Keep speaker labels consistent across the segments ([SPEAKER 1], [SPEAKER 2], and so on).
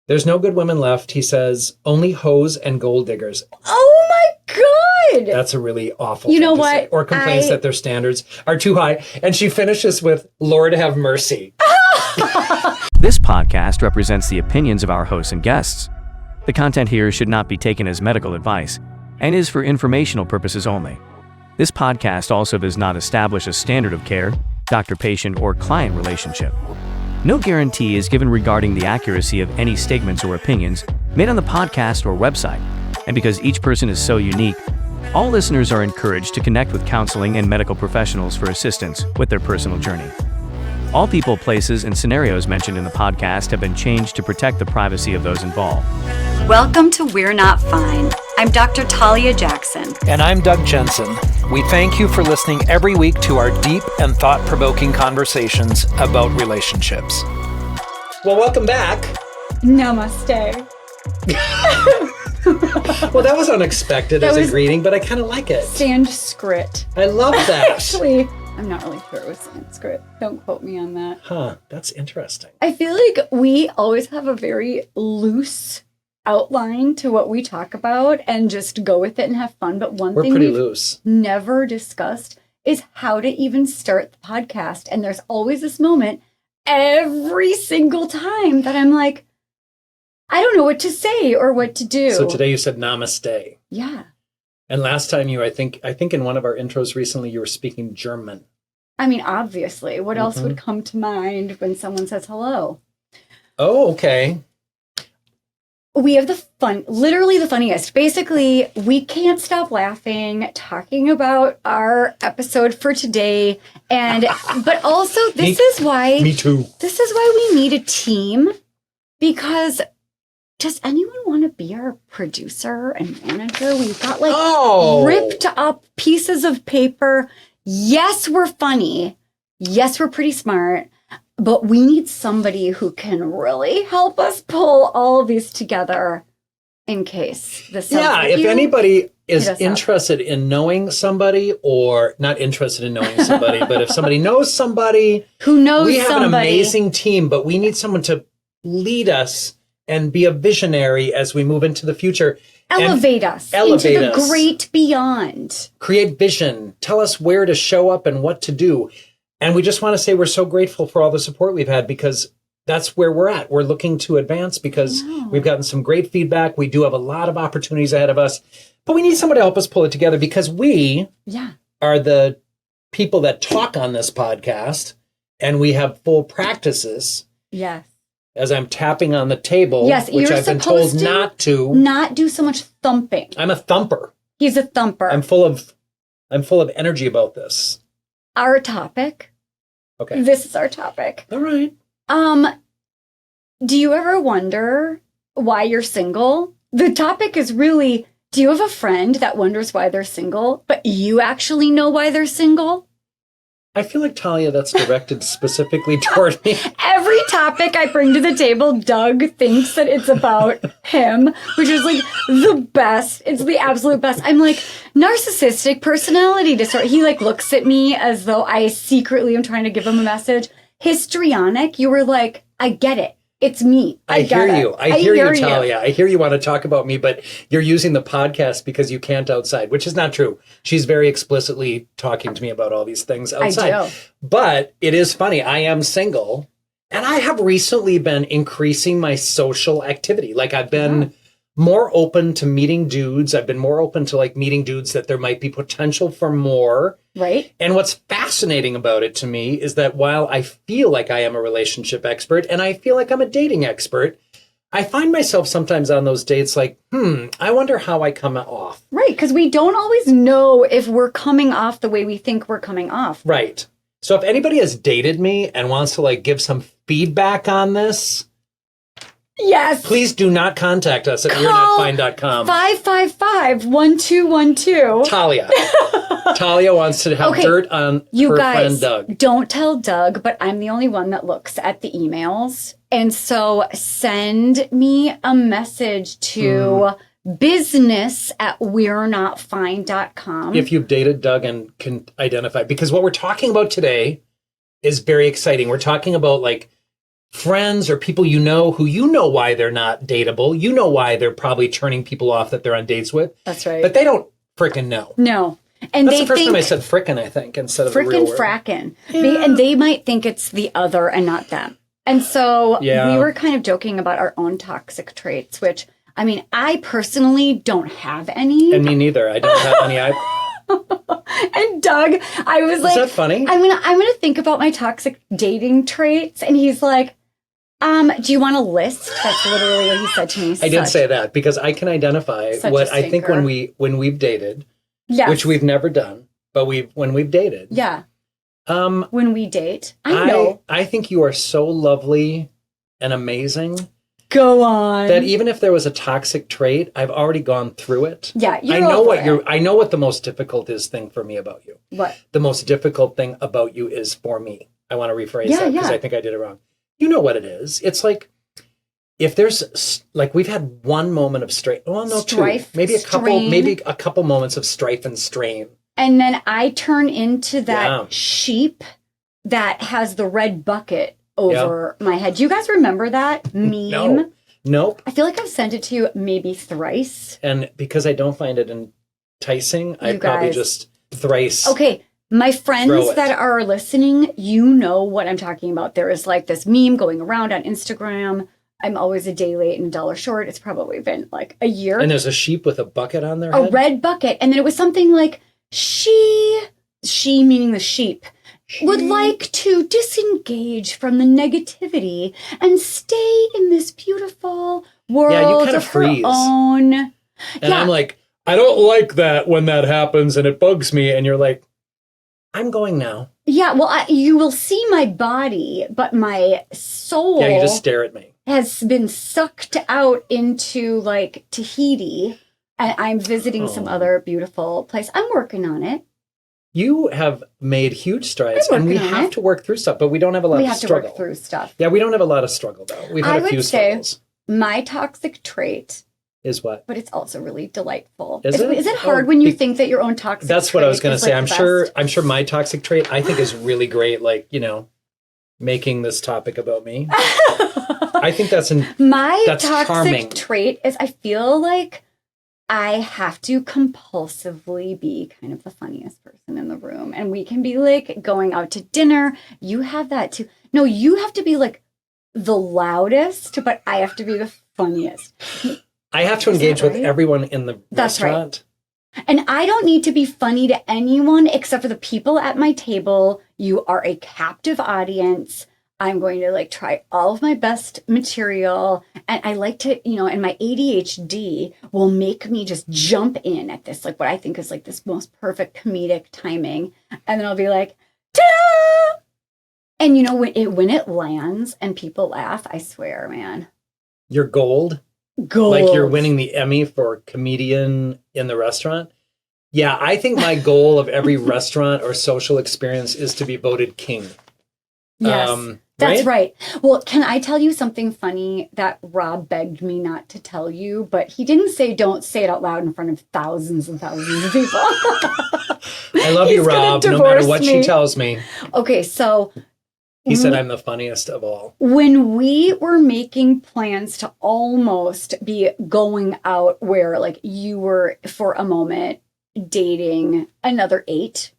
[SPEAKER 1] There's no good women left. He says, only hoes and gold diggers.
[SPEAKER 2] Oh my God.
[SPEAKER 1] That's a really awful
[SPEAKER 2] You
[SPEAKER 1] thing
[SPEAKER 2] know
[SPEAKER 1] to
[SPEAKER 2] what?
[SPEAKER 1] say. Or complains that their standards are too high. And she finishes with, Lord have mercy.
[SPEAKER 3] This podcast represents the opinions of our hosts and guests. The content here should not be taken as medical advice and is for informational purposes only. This podcast also does not establish a standard of care, doctor-patient, or client relationship. No guarantee is given regarding the accuracy of any statements or opinions made on the podcast or website. And because each person is so unique, all listeners are encouraged to connect with counseling and medical professionals for assistance with their personal journey. All people, places, and scenarios mentioned in the podcast have been changed to protect the privacy of those involved.
[SPEAKER 4] Welcome to We're Not Fine. I'm Dr. Talia Jackson.
[SPEAKER 5] And I'm Doug Jensen. We thank you for listening every week to our deep and thought-provoking conversations about relationships.
[SPEAKER 1] Well, welcome back.
[SPEAKER 2] Namaste.
[SPEAKER 1] Well, that was unexpected as a greeting, but I kind of like it.
[SPEAKER 2] Sanskrit.
[SPEAKER 1] I love that.
[SPEAKER 2] Actually, I'm not really sure it was Sanskrit. Don't quote me on that.
[SPEAKER 1] Huh, that's interesting.
[SPEAKER 2] I feel like we always have a very loose outline to what we talk about and just go with it and have fun. But one thing we've never discussed is how to even start the podcast. And there's always this moment every single time that I'm like, I don't know what to say or what to do.
[SPEAKER 1] So today you said namaste.
[SPEAKER 2] Yeah.
[SPEAKER 1] And last time I think in one of our intros recently, you were speaking German.
[SPEAKER 2] I mean, obviously, what else would come to mind when someone says hello?
[SPEAKER 1] Oh, okay.
[SPEAKER 2] We have literally the funniest. Basically, we can't stop laughing, talking about our episode for today. But also, this is why...
[SPEAKER 1] Me too.
[SPEAKER 2] This is why we need a team. Because does anyone want to be our producer and manager? We've got ripped up pieces of paper. Yes, we're funny. Yes, we're pretty smart. But we need somebody who can really help us pull all of these together in case this sounds like
[SPEAKER 1] if
[SPEAKER 2] you,
[SPEAKER 1] anybody is interested in knowing somebody, or not interested in knowing somebody, but if somebody knows somebody
[SPEAKER 2] who knows
[SPEAKER 1] we have
[SPEAKER 2] somebody.
[SPEAKER 1] An amazing team, but we need someone to lead us and be a visionary as we move into the future.
[SPEAKER 2] Elevate us into the great beyond.
[SPEAKER 1] Create vision. Tell us where to show up and what to do. And we just want to say we're so grateful for all the support we've had, because that's where we're at. We're looking to advance because we've gotten some great feedback. We do have a lot of opportunities ahead of us, but we need someone to help us pull it together, because we are the people that talk on this podcast, and we have full practices.
[SPEAKER 2] Yes.
[SPEAKER 1] As I'm tapping on the table, which I've been told not to.
[SPEAKER 2] Not do so much thumping.
[SPEAKER 1] I'm a thumper.
[SPEAKER 2] He's a thumper.
[SPEAKER 1] I'm full of energy about this.
[SPEAKER 2] Our topic.
[SPEAKER 1] Okay.
[SPEAKER 2] This is our topic.
[SPEAKER 1] All right.
[SPEAKER 2] Do you ever wonder why you're single? The topic is really, do you have a friend that wonders why they're single, but you actually know why they're single?
[SPEAKER 1] I feel like, Talia, that's directed specifically toward me.
[SPEAKER 2] Every topic I bring to the table, Doug thinks that it's about him, which is like the best. It's the absolute best. I'm like, narcissistic personality disorder. He looks at me as though I secretly am trying to give him a message. Histrionic. You were like, I get it. It's me. I hear
[SPEAKER 1] you. I hear you, Talia. I hear you want to talk about me, but you're using the podcast because you can't outside, which is not true. She's very explicitly talking to me about all these things outside.
[SPEAKER 2] I do.
[SPEAKER 1] But it is funny. I am single, and I have recently been increasing my social activity. I've been more open to meeting dudes. I've been more open to meeting dudes that there might be potential for more.
[SPEAKER 2] Right.
[SPEAKER 1] And what's fascinating about it to me is that while I feel like I am a relationship expert and I feel like I'm a dating expert, I find myself sometimes on those dates I wonder how I come off.
[SPEAKER 2] Right. Because we don't always know if we're coming off the way we think we're coming off.
[SPEAKER 1] Right. So if anybody has dated me and wants to give some feedback on this,
[SPEAKER 2] yes,
[SPEAKER 1] please do not contact us at we'renotfine.com.
[SPEAKER 2] 555-1212.
[SPEAKER 1] Talia wants to have dirt on her friend Doug.
[SPEAKER 2] Don't tell Doug, but I'm the only one that looks at the emails. And so send me a message to business@we'renotfine.com.
[SPEAKER 1] If you've dated Doug and can identify, because what we're talking about today is very exciting. We're talking about friends or people you know who you know why they're not dateable. You know why they're probably turning people off that they're on dates with.
[SPEAKER 2] That's right.
[SPEAKER 1] But they don't frickin' know.
[SPEAKER 2] No. And
[SPEAKER 1] That's
[SPEAKER 2] they
[SPEAKER 1] the first
[SPEAKER 2] think
[SPEAKER 1] time I said frickin', I think, instead of the real
[SPEAKER 2] frickin'
[SPEAKER 1] word.
[SPEAKER 2] frackin'. And they might think it's the other and not them. And so we were kind of joking about our own toxic traits, which, I mean, I personally don't have any.
[SPEAKER 1] And me neither. I don't have any.
[SPEAKER 2] And Doug, I was like,
[SPEAKER 1] is that funny?
[SPEAKER 2] I'm gonna think about my toxic dating traits. And he's like, do you want a list? That's literally what he said to me.
[SPEAKER 1] I did say that because I can identify what I think when we've dated, which we've never done, but when we've dated.
[SPEAKER 2] Yeah. When we date, I know.
[SPEAKER 1] I think you are so lovely and amazing.
[SPEAKER 2] Go on.
[SPEAKER 1] That even if there was a toxic trait, I've already gone through it.
[SPEAKER 2] Yeah,
[SPEAKER 1] I know what the most difficult thing for me about you.
[SPEAKER 2] What?
[SPEAKER 1] The most difficult thing about you is for me. I want to rephrase that because I think I did it wrong. You know what it is. It's like if there's like we've had one moment of strife, maybe a couple moments of strife and strain.
[SPEAKER 2] And then I turn into that sheep that has the red bucket over my head. Do you guys remember that meme?
[SPEAKER 1] No. Nope.
[SPEAKER 2] I feel like I've sent it to you maybe thrice.
[SPEAKER 1] And because I don't find it enticing, I probably just thrice.
[SPEAKER 2] Okay. My friends that are listening, you know what I'm talking about. There is like this meme going around on Instagram. I'm always a day late and a dollar short. It's probably been like a year.
[SPEAKER 1] And there's a sheep with a bucket on their
[SPEAKER 2] head? A red bucket. And then it was something like, she meaning the sheep, would like to disengage from the negativity and stay in this beautiful world of her own. And
[SPEAKER 1] I'm like, I don't like that when that happens and it bugs me. And you're like, I'm going now.
[SPEAKER 2] Yeah, well, you will see my body, but my soul...
[SPEAKER 1] Yeah, you just stare at me.
[SPEAKER 2] ...has been sucked out into, like, Tahiti, and I'm visiting some other beautiful place. I'm working on it.
[SPEAKER 1] You have made huge strides, and we have to work through stuff, but we don't have a lot of struggle.
[SPEAKER 2] We have to work through stuff.
[SPEAKER 1] Yeah, we don't have a lot of struggle, though. We've had a few struggles.
[SPEAKER 2] My toxic trait...
[SPEAKER 1] is what?
[SPEAKER 2] But it's also really delightful.
[SPEAKER 1] Is
[SPEAKER 2] it hard when you think that your own toxic
[SPEAKER 1] That's what I was going to say. I'm sure my toxic trait, I think, is really great, like, making this topic about me. I think that's toxic
[SPEAKER 2] charming. Trait is I feel like I have to compulsively be kind of the funniest person in the room. And we can be like going out to dinner. You have that too. No, you have to be like the loudest, but I have to be the funniest.
[SPEAKER 1] I have to engage with everyone in the restaurant.
[SPEAKER 2] Right. And I don't need to be funny to anyone except for the people at my table. You are a captive audience. I'm going to like try all of my best material. And I like to, and my ADHD will make me just jump in at this, like what I think is like this most perfect comedic timing. And then I'll be like, ta-da! And when it lands and people laugh, I swear, man.
[SPEAKER 1] You're gold. Like you're winning the Emmy for comedian in the restaurant. Yeah, I think my goal of every restaurant or social experience is to be voted king.
[SPEAKER 2] Yes, that's right. Well, can I tell you something funny that Rob begged me not to tell you, but he didn't say don't say it out loud in front of thousands and thousands of people.
[SPEAKER 1] I love you, Rob, no matter what she tells me.
[SPEAKER 2] Okay, so...
[SPEAKER 1] He said I'm the funniest of all.
[SPEAKER 2] When we were making plans to almost be going out where like you were for a moment dating another 8,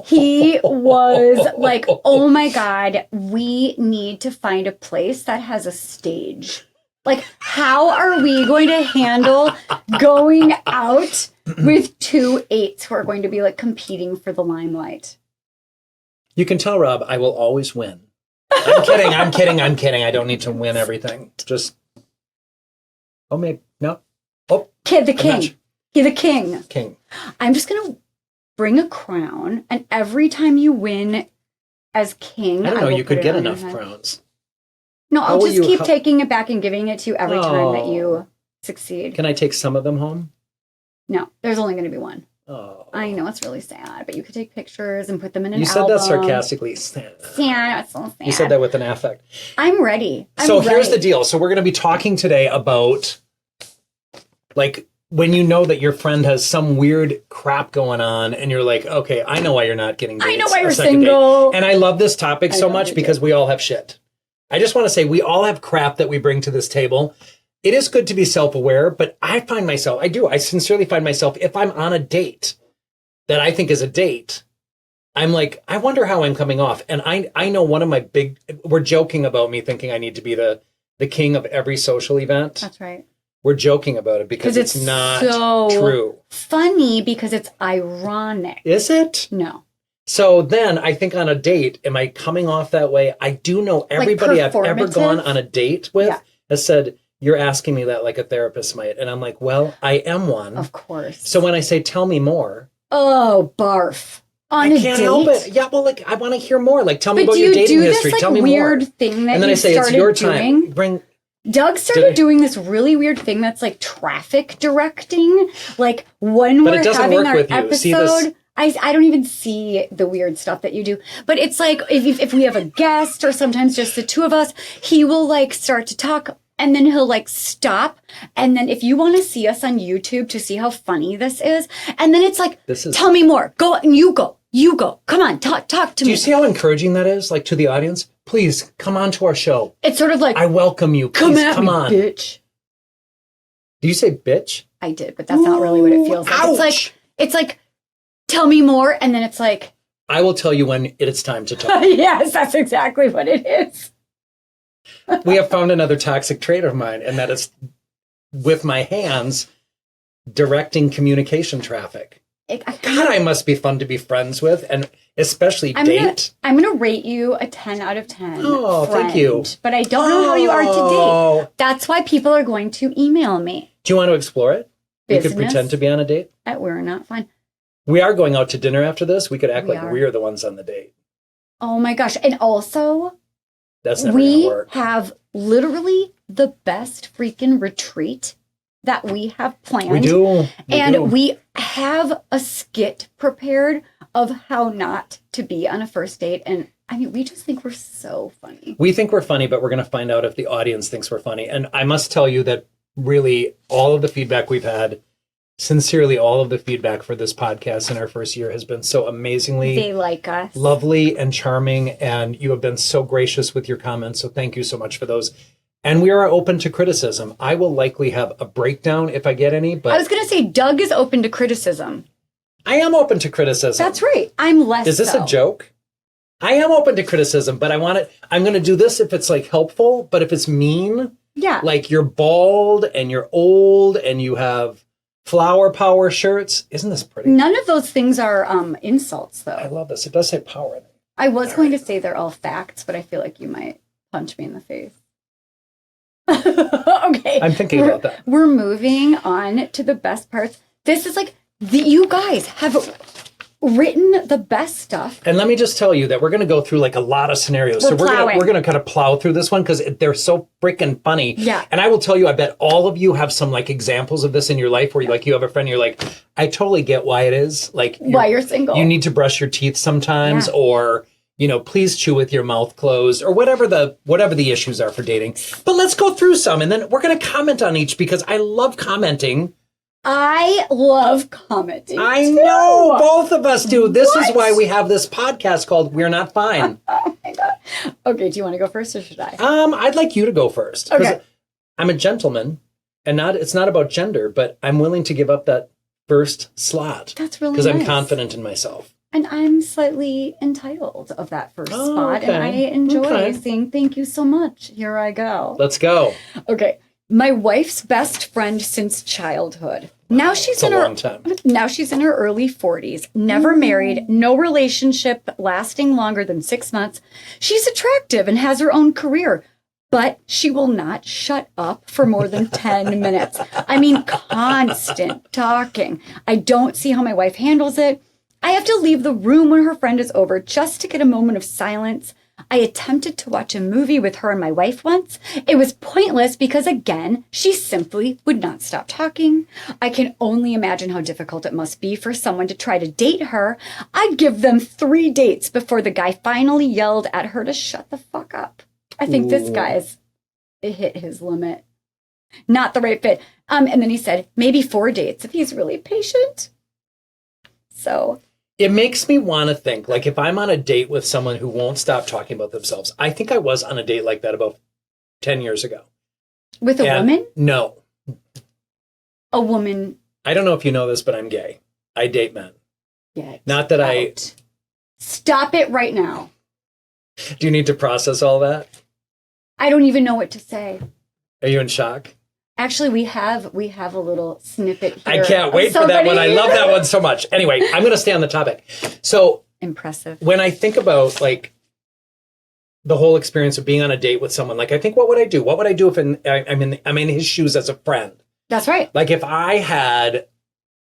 [SPEAKER 2] he was like, oh my God, we need to find a place that has a stage. Like, how are we going to handle going out with 2 8s who are going to be like competing for the limelight?
[SPEAKER 1] You can tell, Rob, I will always win. I'm kidding. I don't need to win everything. Just, maybe, no. Oh,
[SPEAKER 2] the king. He's the king.
[SPEAKER 1] King.
[SPEAKER 2] I'm just going to bring a crown, and every time you win as king,
[SPEAKER 1] I don't know, you could get enough crowns.
[SPEAKER 2] No, I'll just keep taking it back and giving it to you every time that you succeed.
[SPEAKER 1] Can I take some of them home?
[SPEAKER 2] No, there's only going to be one.
[SPEAKER 1] Oh.
[SPEAKER 2] I know, it's really sad, but you could take pictures and put them in an album.
[SPEAKER 1] You said that sarcastically.
[SPEAKER 2] Sad, it's so sad.
[SPEAKER 1] You said that with an affect.
[SPEAKER 2] I'm ready.
[SPEAKER 1] Here's the deal. So we're going to be talking today about, like, when you know that your friend has some weird crap going on and you're like, okay, I know why you're not getting dates.
[SPEAKER 2] I know why you're single.
[SPEAKER 1] Date. And I love this topic so much because we all have shit. I just want to say we all have crap that we bring to this table. It is good to be self-aware, but I sincerely find myself, if I'm on a date that I think is a date, I'm like, I wonder how I'm coming off. And I know one of my we're joking about me thinking I need to be the king of every social event.
[SPEAKER 2] That's right.
[SPEAKER 1] We're joking about it because it's not
[SPEAKER 2] so
[SPEAKER 1] true.
[SPEAKER 2] Funny because it's ironic.
[SPEAKER 1] Is it?
[SPEAKER 2] No.
[SPEAKER 1] So then I think on a date, am I coming off that way? I do know everybody I've ever gone on a date with has said, you're asking me that like a therapist might. And I'm like, well, I am one.
[SPEAKER 2] Of course.
[SPEAKER 1] So when I say, tell me more.
[SPEAKER 2] Oh, barf.
[SPEAKER 1] I can't help it. Yeah, well, like, I want to hear more. Like, tell me about your dating history. Tell me more.
[SPEAKER 2] Weird thing that
[SPEAKER 1] and then I say, it's your time.
[SPEAKER 2] Doug started doing this really weird thing that's like traffic directing. Like when we're having our episode, I don't even see the weird stuff that you do. But it's like if we have a guest or sometimes just the two of us, he will like start to talk and then he'll like stop. And then if you want to see us on YouTube to see how funny this is, and then it's like, tell me more. Go and you go. You go. Come on, talk to me.
[SPEAKER 1] Do you see how encouraging that is? Like to the audience, please come on to our show.
[SPEAKER 2] It's sort of like,
[SPEAKER 1] I welcome you. Please, come on,
[SPEAKER 2] bitch.
[SPEAKER 1] Do you say bitch?
[SPEAKER 2] I did, but that's not really what it feels like.
[SPEAKER 1] Ouch.
[SPEAKER 2] It's like, tell me more, and then it's like,
[SPEAKER 1] I will tell you when it's time to talk.
[SPEAKER 2] Yes, that's exactly what it is.
[SPEAKER 1] We have found another toxic trait of mine, and that is with my hands directing communication traffic. God, I must be fun to be friends with, and especially date.
[SPEAKER 2] I'm going to rate you a 10 out of 10.
[SPEAKER 1] Oh,
[SPEAKER 2] friend,
[SPEAKER 1] thank you.
[SPEAKER 2] But I don't know how you are to date. That's why people are going to email me.
[SPEAKER 1] Do you want to explore it?
[SPEAKER 2] Business.
[SPEAKER 1] We could pretend to be on a date.
[SPEAKER 2] We're not fine.
[SPEAKER 1] We are going out to dinner after this. We could act like we're the ones on the date.
[SPEAKER 2] Oh my gosh. And also,
[SPEAKER 1] that's never going to work.
[SPEAKER 2] We have literally the best freaking retreat that we have planned.
[SPEAKER 1] We do.
[SPEAKER 2] We have a skit prepared of how not to be on a first date. And I mean, we just think we're so funny.
[SPEAKER 1] We think we're funny, but we're going to find out if the audience thinks we're funny. And I must tell you that really all of the feedback we've had, sincerely, all of the feedback for this podcast in our first year has been so amazingly
[SPEAKER 2] they like us,
[SPEAKER 1] lovely and charming. And you have been so gracious with your comments. So thank you so much for those. And we are open to criticism. I will likely have a breakdown if I get any. But
[SPEAKER 2] I was going to say, Doug is open to criticism.
[SPEAKER 1] I am open to criticism.
[SPEAKER 2] That's right. I'm less.
[SPEAKER 1] Is this a joke? I am open to criticism, but I'm going to do this if it's like helpful. But if it's mean, like you're bald and you're old and you have flower power shirts, isn't this pretty?
[SPEAKER 2] None of those things are insults, though.
[SPEAKER 1] I love this. It does say power in it.
[SPEAKER 2] I was going to say they're all facts, but I feel like you might punch me in the face. Okay.
[SPEAKER 1] I'm thinking about that.
[SPEAKER 2] We're moving on to the best parts. This is like, you guys have written the best stuff.
[SPEAKER 1] And let me just tell you that we're going to go through like a lot of scenarios. We're going to kind of plow through this one because they're so freaking funny.
[SPEAKER 2] Yeah.
[SPEAKER 1] And I will tell you, I bet all of you have some like examples of this in your life where you have a friend, you're like, I totally get why it is. Like
[SPEAKER 2] why you're single.
[SPEAKER 1] You need to brush your teeth sometimes or, please chew with your mouth closed or whatever the issues are for dating. But let's go through some and then we're going to comment on each because I love commenting.
[SPEAKER 2] I love commenting.
[SPEAKER 1] I know, both of us do. This is why we have this podcast called We're Not Fine.
[SPEAKER 2] Oh my God. Okay, do you want to go first or should I?
[SPEAKER 1] I'd like you to go first.
[SPEAKER 2] Okay.
[SPEAKER 1] I'm a gentleman and it's not about gender, but I'm willing to give up that first slot.
[SPEAKER 2] That's really nice.
[SPEAKER 1] Because I'm confident in myself.
[SPEAKER 2] And I'm slightly entitled of that first spot. Okay. And I enjoy saying thank you so much. Here I go.
[SPEAKER 1] Let's go.
[SPEAKER 2] Okay. My wife's best friend since childhood. Now she's in
[SPEAKER 1] long time.
[SPEAKER 2] Now she's in her early 40s, never married, no relationship lasting longer than 6 months. She's attractive and has her own career, but she will not shut up for more than 10 minutes. I mean, constant talking. I don't see how my wife handles it. I have to leave the room when her friend is over just to get a moment of silence. I attempted to watch a movie with her and my wife once. It was pointless because, again, she simply would not stop talking. I can only imagine how difficult it must be for someone to try to date her. I'd give them 3 dates before the guy finally yelled at her to shut the fuck up. I think this guy's hit his limit. Not the right fit. And then he said, maybe 4 dates if he's really patient. So...
[SPEAKER 1] It makes me want to think, like, if I'm on a date with someone who won't stop talking about themselves, I think I was on a date like that about 10 years ago.
[SPEAKER 2] With a woman?
[SPEAKER 1] No.
[SPEAKER 2] A woman.
[SPEAKER 1] I don't know if you know this, but I'm gay. I date men.
[SPEAKER 2] Get
[SPEAKER 1] Not that
[SPEAKER 2] out. Stop it right now.
[SPEAKER 1] Do you need to process all that?
[SPEAKER 2] I don't even know what to say.
[SPEAKER 1] Are you in shock?
[SPEAKER 2] Actually, we have a little snippet here.
[SPEAKER 1] I can't wait for that one. I love that one so much. Anyway, I'm going to stay on the topic. So
[SPEAKER 2] impressive.
[SPEAKER 1] When I think about like the whole experience of being on a date with someone, like I think, what would I do? What would I do if I'm in his shoes as a friend?
[SPEAKER 2] That's right.
[SPEAKER 1] Like if I had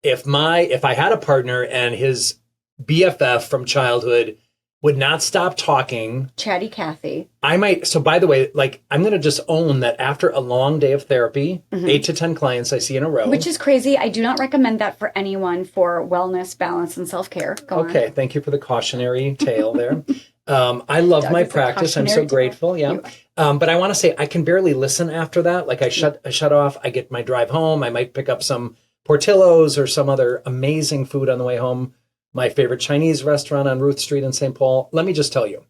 [SPEAKER 1] a partner and his BFF from childhood would not stop talking.
[SPEAKER 2] Chatty Cathy.
[SPEAKER 1] I might. So by the way, like I'm going to just own that after a long day of therapy, 8 to 10 clients I see in a row.
[SPEAKER 2] Which is crazy. I do not recommend that for anyone for wellness, balance, and self-care. Go on.
[SPEAKER 1] Okay. Thank you for the cautionary tale there. I love
[SPEAKER 2] Doug
[SPEAKER 1] my practice. I'm so grateful. Yeah. But I want to say I can barely listen after that. Like I shut off. I get my drive home. I might pick up some Portillo's or some other amazing food on the way home. My favorite Chinese restaurant on Ruth Street in St. Paul. Let me just tell you,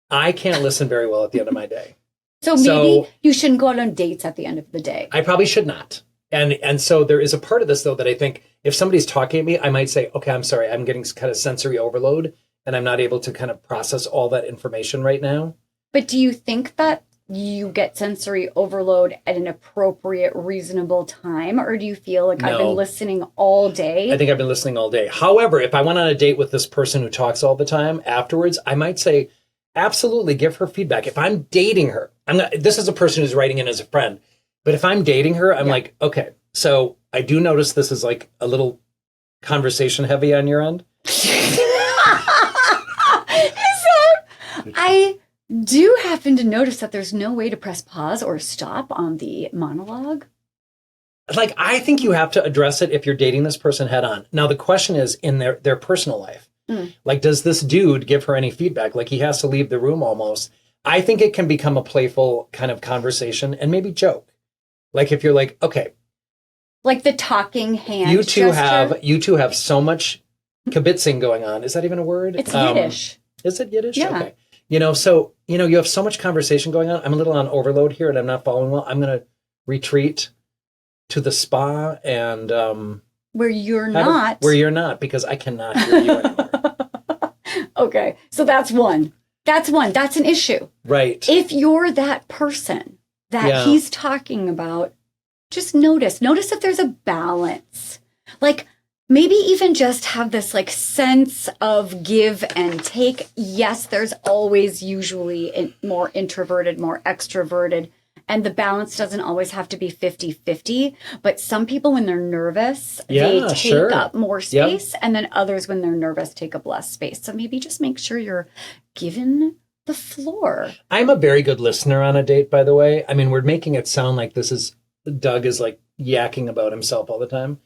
[SPEAKER 1] I can't listen very well at the end of my day.
[SPEAKER 2] So maybe you shouldn't go out on dates at the end of the day.
[SPEAKER 1] I probably should not. And so there is a part of this, though, that I think if somebody's talking at me, I might say, okay, I'm sorry, I'm getting kind of sensory overload and I'm not able to kind of process all that information right now.
[SPEAKER 2] But do you think that you get sensory overload at an appropriate, reasonable time? Or do you feel like I've been listening all day?
[SPEAKER 1] I think I've been listening all day. However, if I went on a date with this person who talks all the time afterwards, I might say, absolutely, give her feedback. If I'm dating her, this is a person who's writing in as a friend, but if I'm dating her, I'm like, okay, so I do notice this is like a little conversation heavy on your end.
[SPEAKER 2] I do happen to notice that there's no way to press pause or stop on the monologue.
[SPEAKER 1] Like, I think you have to address it if you're dating this person head on. Now, the question is in their personal life. Like, does this dude give her any feedback? Like, he has to leave the room almost. I think it can become a playful kind of conversation and maybe joke. Like, if you're like, okay.
[SPEAKER 2] Like the talking hand
[SPEAKER 1] You two
[SPEAKER 2] gesture?
[SPEAKER 1] have so much kibitzing going on. Is that even a word?
[SPEAKER 2] It's Yiddish.
[SPEAKER 1] Is it Yiddish?
[SPEAKER 2] Yeah.
[SPEAKER 1] Okay. So, you have so much conversation going on. I'm a little on overload here and I'm not following well. I'm going to retreat to the spa and...
[SPEAKER 2] where you're not,
[SPEAKER 1] because I cannot hear you anymore.
[SPEAKER 2] Okay. So that's one. That's an issue.
[SPEAKER 1] Right.
[SPEAKER 2] If you're that person that he's talking about, just notice if there's a balance. Like, maybe even just have this like sense of give and take. Yes, there's always usually more introverted, more extroverted, and the balance doesn't always have to be 50-50. But some people, when they're nervous, they take up more space, and then others, when they're nervous, take up less space. So maybe just make sure you're given the floor.
[SPEAKER 1] I'm a very good listener on a date, by the way. I mean, we're making it sound like Doug is like yakking about himself all the time.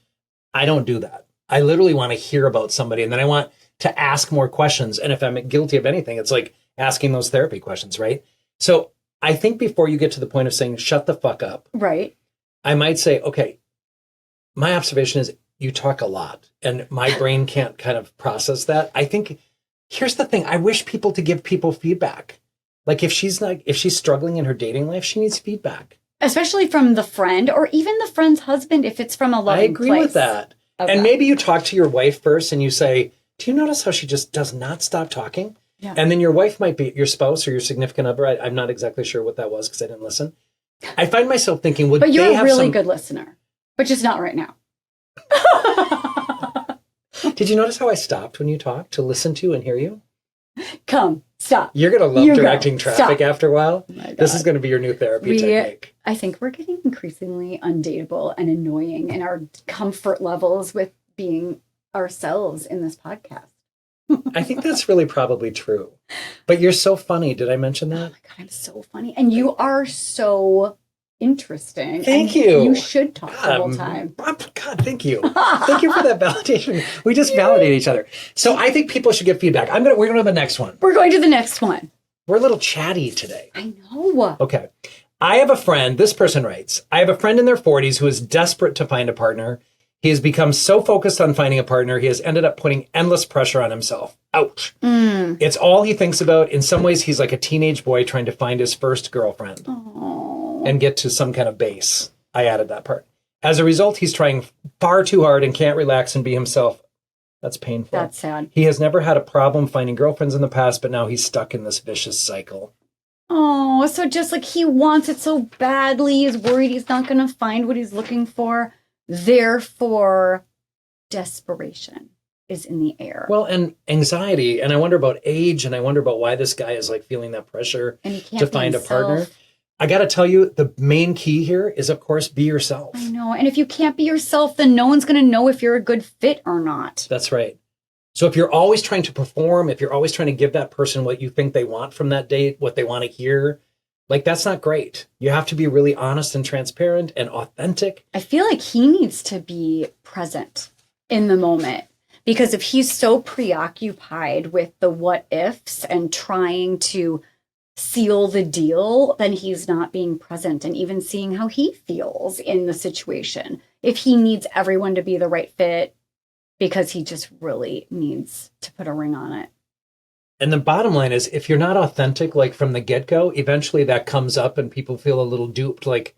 [SPEAKER 1] I don't do that. I literally want to hear about somebody, and then I want to ask more questions. And if I'm guilty of anything, it's like asking those therapy questions, right? So I think before you get to the point of saying, shut the fuck up.
[SPEAKER 2] Right.
[SPEAKER 1] I might say, okay, my observation is you talk a lot and my brain can't kind of process that. I think here's the thing. I wish people to give people feedback. Like if she's struggling in her dating life, she needs feedback.
[SPEAKER 2] Especially from the friend or even the friend's husband, if it's from a loving place.
[SPEAKER 1] I agree with that. Okay. And maybe you talk to your wife first and you say, do you notice how she just does not stop talking? Yeah. And then your wife might be your spouse or your significant other. I'm not exactly sure what that was because I didn't listen. I find myself thinking,
[SPEAKER 2] but you're a really good listener, but just not right now.
[SPEAKER 1] Did you notice how I stopped when you talked to listen to and hear you?
[SPEAKER 2] Come, stop.
[SPEAKER 1] You're going to love directing traffic after a while. Oh, this is going to be your new therapy technique.
[SPEAKER 2] I think we're getting increasingly undateable and annoying in our comfort levels with being ourselves in this podcast.
[SPEAKER 1] I think that's really probably true. But you're so funny. Did I mention that? Oh my
[SPEAKER 2] God, I'm so funny. And you are so interesting.
[SPEAKER 1] Thank you.
[SPEAKER 2] You should talk the whole time.
[SPEAKER 1] God, thank you. Thank you for that validation. We just validate each other. So I think people should get feedback. We're going to the next one.
[SPEAKER 2] We're going to the next one.
[SPEAKER 1] We're a little chatty today.
[SPEAKER 2] I know.
[SPEAKER 1] Okay. I have a friend, this person writes, I have a friend in their 40s who is desperate to find a partner. He has become so focused on finding a partner, he has ended up putting endless pressure on himself. Ouch. It's all he thinks about. In some ways, he's like a teenage boy trying to find his first girlfriend and get to some kind of base. I added that part. As a result, he's trying far too hard and can't relax and be himself. That's painful.
[SPEAKER 2] That's sad.
[SPEAKER 1] He has never had a problem finding girlfriends in the past, but now he's stuck in this vicious cycle.
[SPEAKER 2] Oh, so just like he wants it so badly, he's worried he's not going to find what he's looking for. Therefore, desperation is in the air.
[SPEAKER 1] Well, and anxiety, and I wonder about age, and I wonder about why this guy is like feeling that pressure
[SPEAKER 2] and he can't
[SPEAKER 1] to find a partner. I got to tell you, the main key here is, of course, be yourself.
[SPEAKER 2] I know. And if you can't be yourself, then no one's going to know if you're a good fit or not.
[SPEAKER 1] That's right. So if you're always trying to perform, if you're always trying to give that person what you think they want from that date, what they want to hear, like, that's not great. You have to be really honest and transparent and authentic.
[SPEAKER 2] I feel like he needs to be present in the moment, because if he's so preoccupied with the what ifs and trying to seal the deal, then he's not being present and even seeing how he feels in the situation. If he needs everyone to be the right fit, because he just really needs to put a ring on it.
[SPEAKER 1] And the bottom line is, if you're not authentic, like from the get-go, eventually that comes up and people feel a little duped. Like,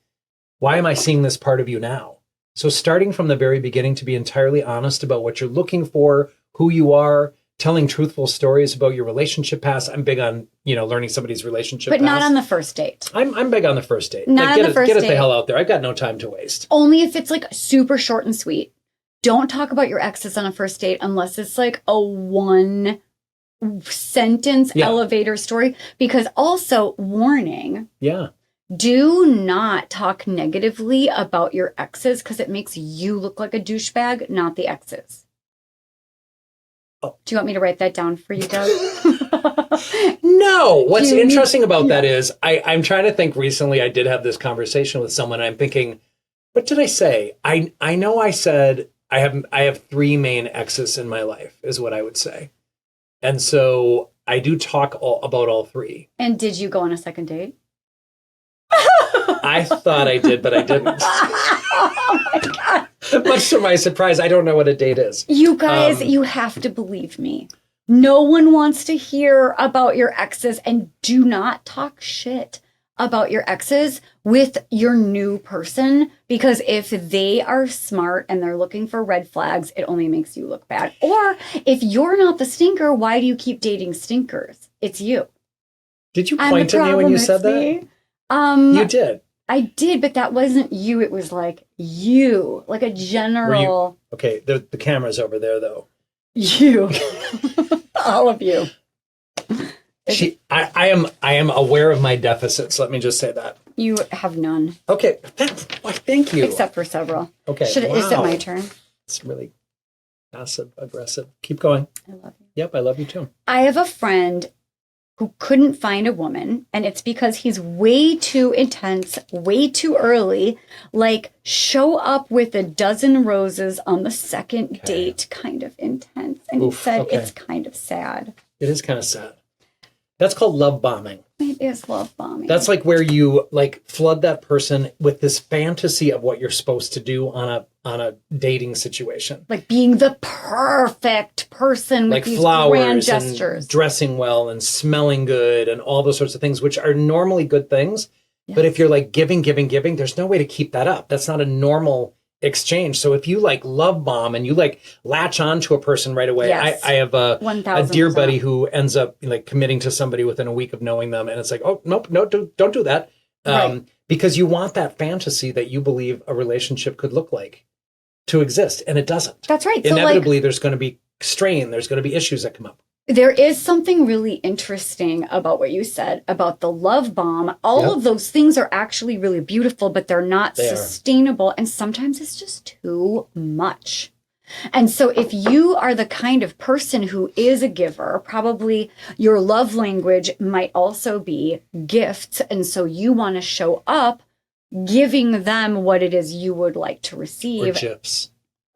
[SPEAKER 1] why am I seeing this part of you now? So starting from the very beginning to be entirely honest about what you're looking for, who you are, telling truthful stories about your relationship past. I'm big on, learning somebody's relationship
[SPEAKER 2] But
[SPEAKER 1] past.
[SPEAKER 2] not on the first date.
[SPEAKER 1] I'm big on the first date.
[SPEAKER 2] Not on the first
[SPEAKER 1] Get it
[SPEAKER 2] date.
[SPEAKER 1] the hell out there. I've got no time to waste.
[SPEAKER 2] Only if it's like super short and sweet. Don't talk about your exes on a first date unless it's like a one sentence elevator story. Because also, warning.
[SPEAKER 1] Yeah.
[SPEAKER 2] Do not talk negatively about your exes, because it makes you look like a douchebag, not the exes.
[SPEAKER 1] Oh.
[SPEAKER 2] Do you want me to write that down for you, Doug?
[SPEAKER 1] No. What's interesting about that is I'm trying to think. Recently, I did have this conversation with someone. I'm thinking, what did I say? I know I said I have three main exes in my life, is what I would say. And so I do talk about all three.
[SPEAKER 2] And did you go on a second date?
[SPEAKER 1] I thought I did, but I didn't.
[SPEAKER 2] Oh my God.
[SPEAKER 1] Much to my surprise, I don't know what a date is.
[SPEAKER 2] You guys, you have to believe me. No one wants to hear about your exes, and do not talk shit about your exes with your new person, because if they are smart and they're looking for red flags, it only makes you look bad. Or if you're not the stinker, why do you keep dating stinkers? It's you.
[SPEAKER 1] Did you point at me when you said that? You did.
[SPEAKER 2] I did, but that wasn't you. It was like you, like a general.
[SPEAKER 1] Okay, the camera's over there, though.
[SPEAKER 2] You. All of you.
[SPEAKER 1] I am aware of my deficits. Let me just say that.
[SPEAKER 2] You have none.
[SPEAKER 1] Okay, thank you.
[SPEAKER 2] Except for several.
[SPEAKER 1] Okay,
[SPEAKER 2] Is it my turn?
[SPEAKER 1] It's really passive aggressive. Keep going.
[SPEAKER 2] I love you.
[SPEAKER 1] Yep, I love you too.
[SPEAKER 2] I have a friend who couldn't find a woman, and it's because he's way too intense, way too early, like show up with a dozen roses on the second date, kind of intense. And he said it's kind of sad.
[SPEAKER 1] It is kind of sad. That's called love bombing.
[SPEAKER 2] It is love bombing.
[SPEAKER 1] That's like where you like flood that person with this fantasy of what you're supposed to do on a dating situation.
[SPEAKER 2] Like being the perfect person with
[SPEAKER 1] like
[SPEAKER 2] these
[SPEAKER 1] flowers
[SPEAKER 2] grand gestures.
[SPEAKER 1] And dressing well and smelling good and all those sorts of things, which are normally good things. Yes. But if you're like giving, there's no way to keep that up. That's not a normal exchange. So if you like love bomb and you like latch on to a person right away, yes. I have a dear buddy who ends up like committing to somebody within a week of knowing them. And it's like, oh, nope, no, don't do that. Right. Because you want that fantasy that you believe a relationship could look like to exist. And it doesn't.
[SPEAKER 2] That's right.
[SPEAKER 1] Inevitably, there's going to be strain. There's going to be issues that come up.
[SPEAKER 2] There is something really interesting about what you said about the love bomb. All of those things are actually really beautiful, but they're not sustainable. And sometimes it's just too much. And so if you are the kind of person who is a giver, probably your love language might also be gifts. And so you want to show up giving them what it is you would like to receive.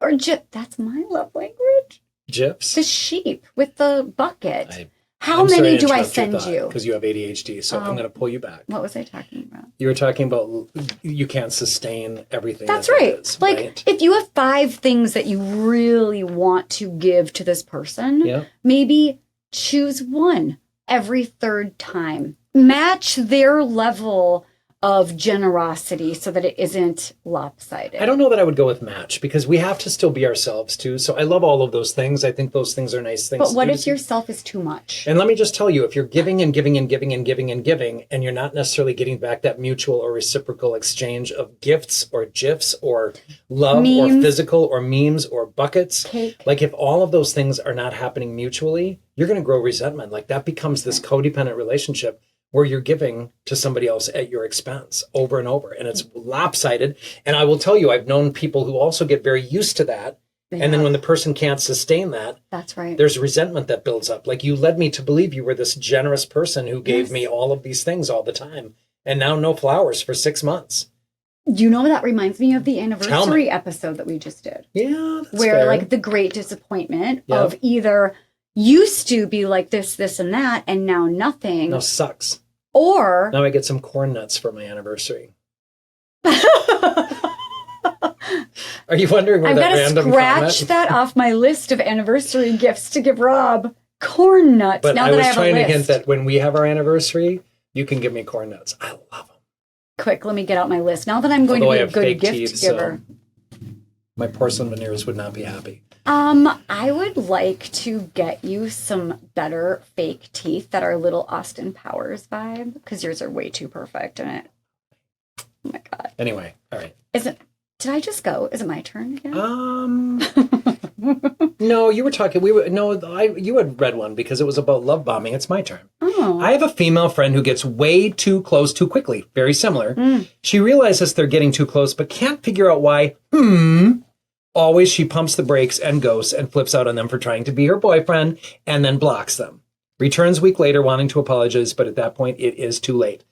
[SPEAKER 1] Or gifs.
[SPEAKER 2] That's my love language.
[SPEAKER 1] GIFs?
[SPEAKER 2] The sheep with the bucket. How many do I send you?
[SPEAKER 1] Because you have ADHD, so I'm going to pull you back.
[SPEAKER 2] What was I talking about?
[SPEAKER 1] You were talking about you can't sustain everything.
[SPEAKER 2] That's right.
[SPEAKER 1] Is,
[SPEAKER 2] like,
[SPEAKER 1] right?
[SPEAKER 2] if you have 5 things that you really want to give to this person, maybe choose one every 3rd time. Match their level of generosity so that it isn't lopsided.
[SPEAKER 1] I don't know that I would go with match because we have to still be ourselves too. So I love all of those things. I think those things are nice things.
[SPEAKER 2] But what if yourself is too much?
[SPEAKER 1] And let me just tell you, if you're giving and giving and giving and giving and giving, and you're not necessarily getting back that mutual or reciprocal exchange of gifts or gifs or love
[SPEAKER 2] memes,
[SPEAKER 1] or physical or memes or buckets,
[SPEAKER 2] cake.
[SPEAKER 1] Like if all of those things are not happening mutually, you're going to grow resentment. Like that becomes this codependent relationship where you're giving to somebody else at your expense over and over. And it's lopsided. And I will tell you, I've known people who also get very used to that. And then when the person can't sustain that,
[SPEAKER 2] that's right.
[SPEAKER 1] There's resentment that builds up. Like you led me to believe you were this generous person who gave me all of these things all the time. And now no flowers for 6 months.
[SPEAKER 2] You know, that reminds me of the anniversary episode that we just did.
[SPEAKER 1] Yeah, that's
[SPEAKER 2] where
[SPEAKER 1] fair.
[SPEAKER 2] like the great disappointment of either used to be like this, and that, and now nothing.
[SPEAKER 1] No, sucks.
[SPEAKER 2] Or
[SPEAKER 1] now I get some corn nuts for my anniversary. Are you wondering where
[SPEAKER 2] I've
[SPEAKER 1] that
[SPEAKER 2] got
[SPEAKER 1] random
[SPEAKER 2] to scratch
[SPEAKER 1] comment?
[SPEAKER 2] that off my list of anniversary gifts to give Rob. Corn nuts.
[SPEAKER 1] But
[SPEAKER 2] now
[SPEAKER 1] I
[SPEAKER 2] that
[SPEAKER 1] was
[SPEAKER 2] I have
[SPEAKER 1] trying
[SPEAKER 2] a
[SPEAKER 1] to
[SPEAKER 2] list.
[SPEAKER 1] hint that when we have our anniversary, you can give me corn nuts. I love them.
[SPEAKER 2] Quick, let me get out my list. Now that I'm going
[SPEAKER 1] Although
[SPEAKER 2] to
[SPEAKER 1] I
[SPEAKER 2] be a
[SPEAKER 1] have
[SPEAKER 2] good
[SPEAKER 1] fake
[SPEAKER 2] gift
[SPEAKER 1] teeth,
[SPEAKER 2] giver.
[SPEAKER 1] so my porcelain veneers would not be happy.
[SPEAKER 2] I would like to get you some better fake teeth that are a little Austin Powers vibe, because yours are way too perfect in it. Oh my God.
[SPEAKER 1] Anyway, all right.
[SPEAKER 2] Did I just go? Is it my turn again?
[SPEAKER 1] No, you were talking. You had read one because it was about love bombing. It's my turn.
[SPEAKER 2] Oh.
[SPEAKER 1] I have a female friend who gets way too close too quickly. Very similar. She realizes they're getting too close, but can't figure out why. Always she pumps the brakes and ghosts and flips out on them for trying to be her boyfriend and then blocks them. Returns a week later wanting to apologize, but at that point it is too late.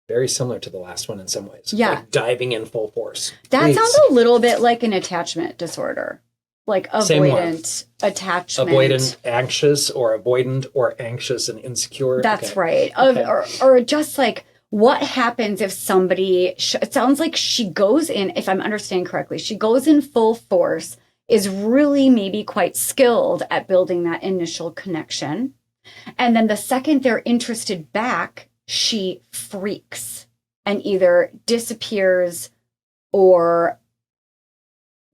[SPEAKER 1] Very similar to the last one in some ways.
[SPEAKER 2] Yeah.
[SPEAKER 1] Like diving in full force.
[SPEAKER 2] That sounds a little bit like an attachment disorder. Like avoidant attachment.
[SPEAKER 1] Avoidant, anxious, or avoidant, or anxious and insecure.
[SPEAKER 2] That's
[SPEAKER 1] okay.
[SPEAKER 2] right.
[SPEAKER 1] Okay.
[SPEAKER 2] Or just like, what happens if somebody, it sounds like she goes in, if I'm understanding correctly, she goes in full force, is really maybe quite skilled at building that initial connection. And then the second they're interested back, she freaks and either disappears or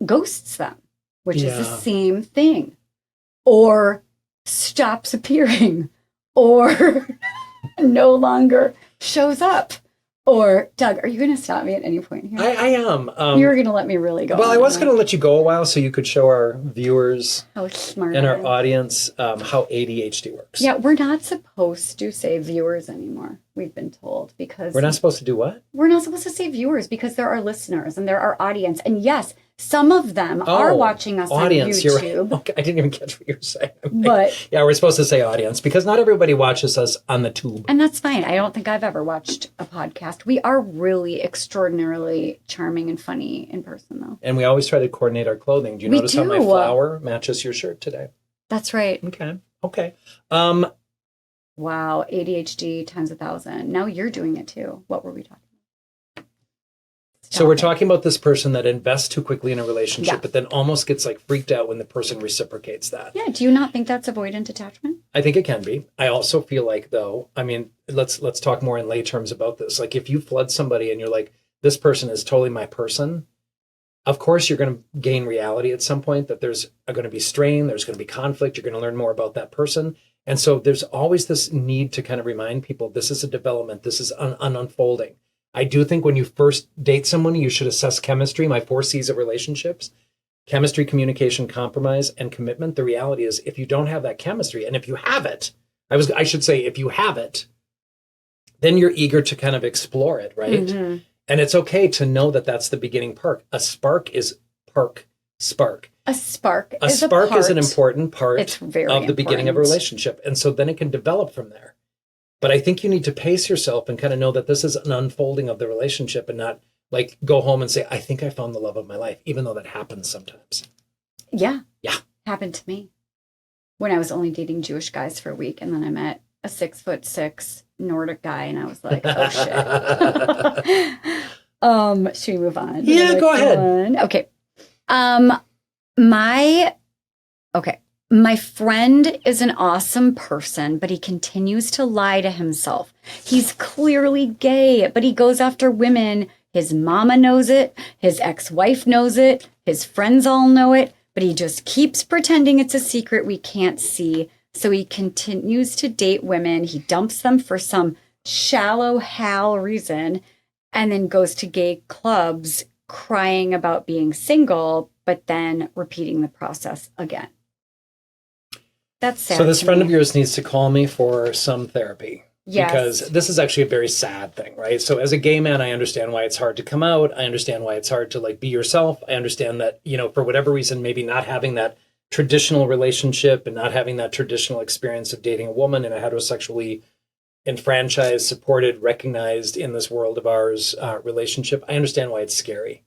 [SPEAKER 2] ghosts them, which is the same thing, or stops appearing, or no longer shows up. Or, Doug, are you going to stop me at any point here?
[SPEAKER 1] I am.
[SPEAKER 2] You were going to let me really go.
[SPEAKER 1] Well, I was going to let you go a while so you could show our viewers
[SPEAKER 2] how smart
[SPEAKER 1] and our audience how ADHD works.
[SPEAKER 2] Yeah, we're not supposed to say viewers anymore, we've been told, because...
[SPEAKER 1] We're not supposed to do what?
[SPEAKER 2] We're not supposed to say viewers because they're our listeners and they're our audience. And yes, some of them are watching us
[SPEAKER 1] audience,
[SPEAKER 2] on YouTube.
[SPEAKER 1] You're right. Okay, I didn't even catch what you were saying.
[SPEAKER 2] But
[SPEAKER 1] yeah, we're supposed to say audience because not everybody watches us on the tube.
[SPEAKER 2] And that's fine. I don't think I've ever watched a podcast. We are really extraordinarily charming and funny in person, though.
[SPEAKER 1] And we always try to coordinate our clothing. Do you notice how my flower matches your shirt today?
[SPEAKER 2] That's right.
[SPEAKER 1] Okay.
[SPEAKER 2] Wow, ADHD times 1,000. Now you're doing it too. What were we talking about?
[SPEAKER 1] So we're talking about this person that invests too quickly in a relationship, but then almost gets like freaked out when the person reciprocates that.
[SPEAKER 2] Yeah. Do you not think that's avoidant attachment?
[SPEAKER 1] I think it can be. I also feel like, though, I mean, let's talk more in lay terms about this. Like if you flood somebody and you're like, this person is totally my person, of course you're going to gain reality at some point that there's going to be strain, there's going to be conflict, you're going to learn more about that person. And so there's always this need to kind of remind people this is a development, this is an unfolding. I do think when you first date someone, you should assess chemistry, my 4 C's of relationships, chemistry, communication, compromise, and commitment. The reality is if you don't have that chemistry, and if you have it, I should say if you have it, then you're eager to kind of explore it, right? Mm-hmm. And it's okay to know that that's the beginning part. A spark is spark.
[SPEAKER 2] A spark
[SPEAKER 1] is an important part of the
[SPEAKER 2] important.
[SPEAKER 1] Beginning of a relationship. And so then it can develop from there. But I think you need to pace yourself and kind of know that this is an unfolding of the relationship and not like go home and say, I think I found the love of my life, even though that happens sometimes.
[SPEAKER 2] Yeah.
[SPEAKER 1] Yeah.
[SPEAKER 2] Happened to me. when I was only dating Jewish guys for a week. And then I met a 6'6" Nordic guy, and I was like, oh shit. Should we move on?
[SPEAKER 1] Yeah, go ahead.
[SPEAKER 2] Okay. My friend is an awesome person, but he continues to lie to himself. He's clearly gay, but he goes after women. His mama knows it. His ex-wife knows it. His friends all know it, but he just keeps pretending it's a secret we can't see. So he continues to date women. He dumps them for some shallow Hal reason and then goes to gay clubs crying about being single, but then repeating the process again. That's sad.
[SPEAKER 1] So this friend of yours needs to call me for some therapy.
[SPEAKER 2] Yes.
[SPEAKER 1] Because this is actually a very sad thing, right? So as a gay man, I understand why it's hard to come out. I understand why it's hard to like be yourself. I understand that, for whatever reason, maybe not having that traditional relationship and not having that traditional experience of dating a woman in a heterosexually enfranchised, supported, recognized in this world of ours relationship. I understand why it's scary.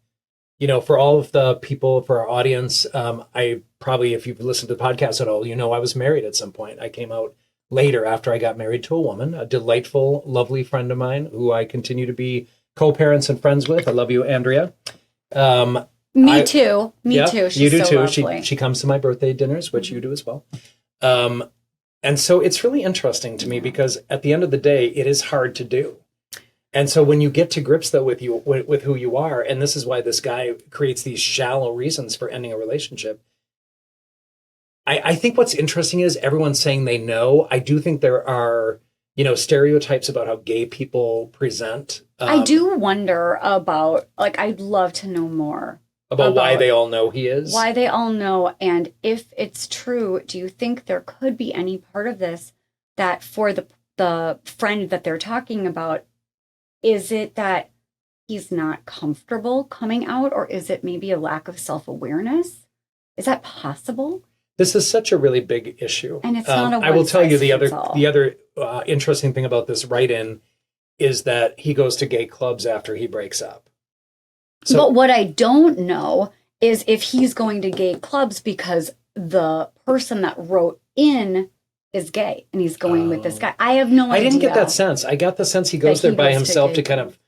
[SPEAKER 1] For all of the people, for our audience, I probably, if you've listened to the podcast at all, I was married at some point. I came out later after I got married to a woman, a delightful, lovely friend of mine who I continue to be co-parents and friends with. I love you, Andrea.
[SPEAKER 2] Me too. She's
[SPEAKER 1] you do
[SPEAKER 2] so
[SPEAKER 1] too.
[SPEAKER 2] lovely.
[SPEAKER 1] She comes to my birthday dinners, which you do as well. And so it's really interesting to me because at the end of the day, it is hard to do. And so when you get to grips, though, with who you are, and this is why this guy creates these shallow reasons for ending a relationship, I think what's interesting is everyone's saying they know. I do think there are, stereotypes about how gay people present.
[SPEAKER 2] I do wonder about, I'd love to know more.
[SPEAKER 1] About why they all know he is?
[SPEAKER 2] Why they all know. And if it's true, do you think there could be any part of this that for the friend that they're talking about, is it that he's not comfortable coming out, or is it maybe a lack of self-awareness? Is that possible?
[SPEAKER 1] This is such a really big issue.
[SPEAKER 2] And it's not a
[SPEAKER 1] I will tell you the
[SPEAKER 2] one-size-fits-all.
[SPEAKER 1] other interesting thing about this write-in is that he goes to gay clubs after he breaks up. So,
[SPEAKER 2] but what I don't know is if he's going to gay clubs because the person that wrote in is gay and he's going with this guy. I have no idea.
[SPEAKER 1] I didn't get that sense. I got the sense he goes there by himself to kind of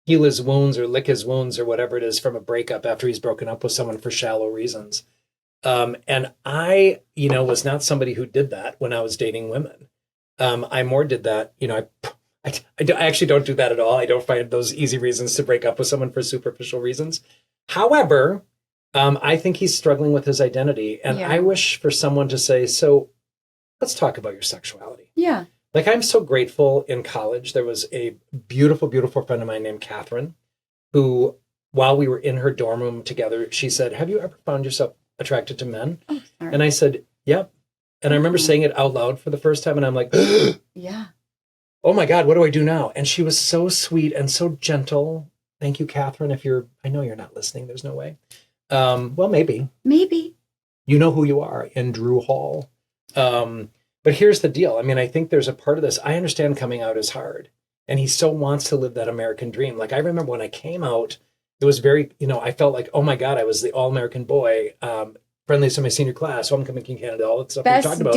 [SPEAKER 1] heal his wounds or lick his wounds or whatever it is from a breakup after he's broken up with someone for shallow reasons. And I, was not somebody who did that when I was dating women. I more did that, I actually don't do that at all. I don't find those easy reasons to break up with someone for superficial reasons. However, I think he's struggling with his identity. And I wish for someone to say, so let's talk about your sexuality.
[SPEAKER 2] Yeah.
[SPEAKER 1] I'm so grateful in college. There was a beautiful, beautiful friend of mine named Catherine, who, while we were in her dorm room together, she said, have you ever found yourself attracted to men?
[SPEAKER 2] Oh,
[SPEAKER 1] and I said, yep. And I remember saying it out loud for the first time. And I'm like,
[SPEAKER 2] yeah.
[SPEAKER 1] Oh my God, what do I do now? And she was so sweet and so gentle. Thank you, Catherine. I know you're not listening. There's no way. Well, maybe.
[SPEAKER 2] Maybe.
[SPEAKER 1] You know who you are in Drew Hall. But here's the deal. I think there's a part of this. I understand coming out is hard. And he so wants to live that American dream. I remember when I came out, it was very, I felt like, oh my God, I was the all-American boy, friendliest in my senior class, homecoming King Canada, all that stuff we talked about.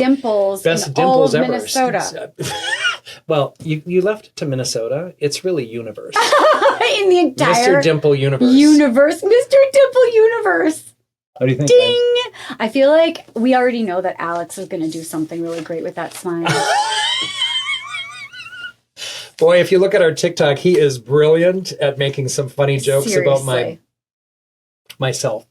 [SPEAKER 2] Best dimples in
[SPEAKER 1] ever.
[SPEAKER 2] Minnesota.
[SPEAKER 1] Well, you left it to Minnesota. It's really universe.
[SPEAKER 2] In the entire
[SPEAKER 1] Mr. Dimple universe.
[SPEAKER 2] Mr. Dimple universe.
[SPEAKER 1] What do you think?
[SPEAKER 2] Ding! Guys? I feel like we already know that Alex is going to do something really great with that smile.
[SPEAKER 1] Boy, if you look at our TikTok, he is brilliant at making some funny jokes about myself.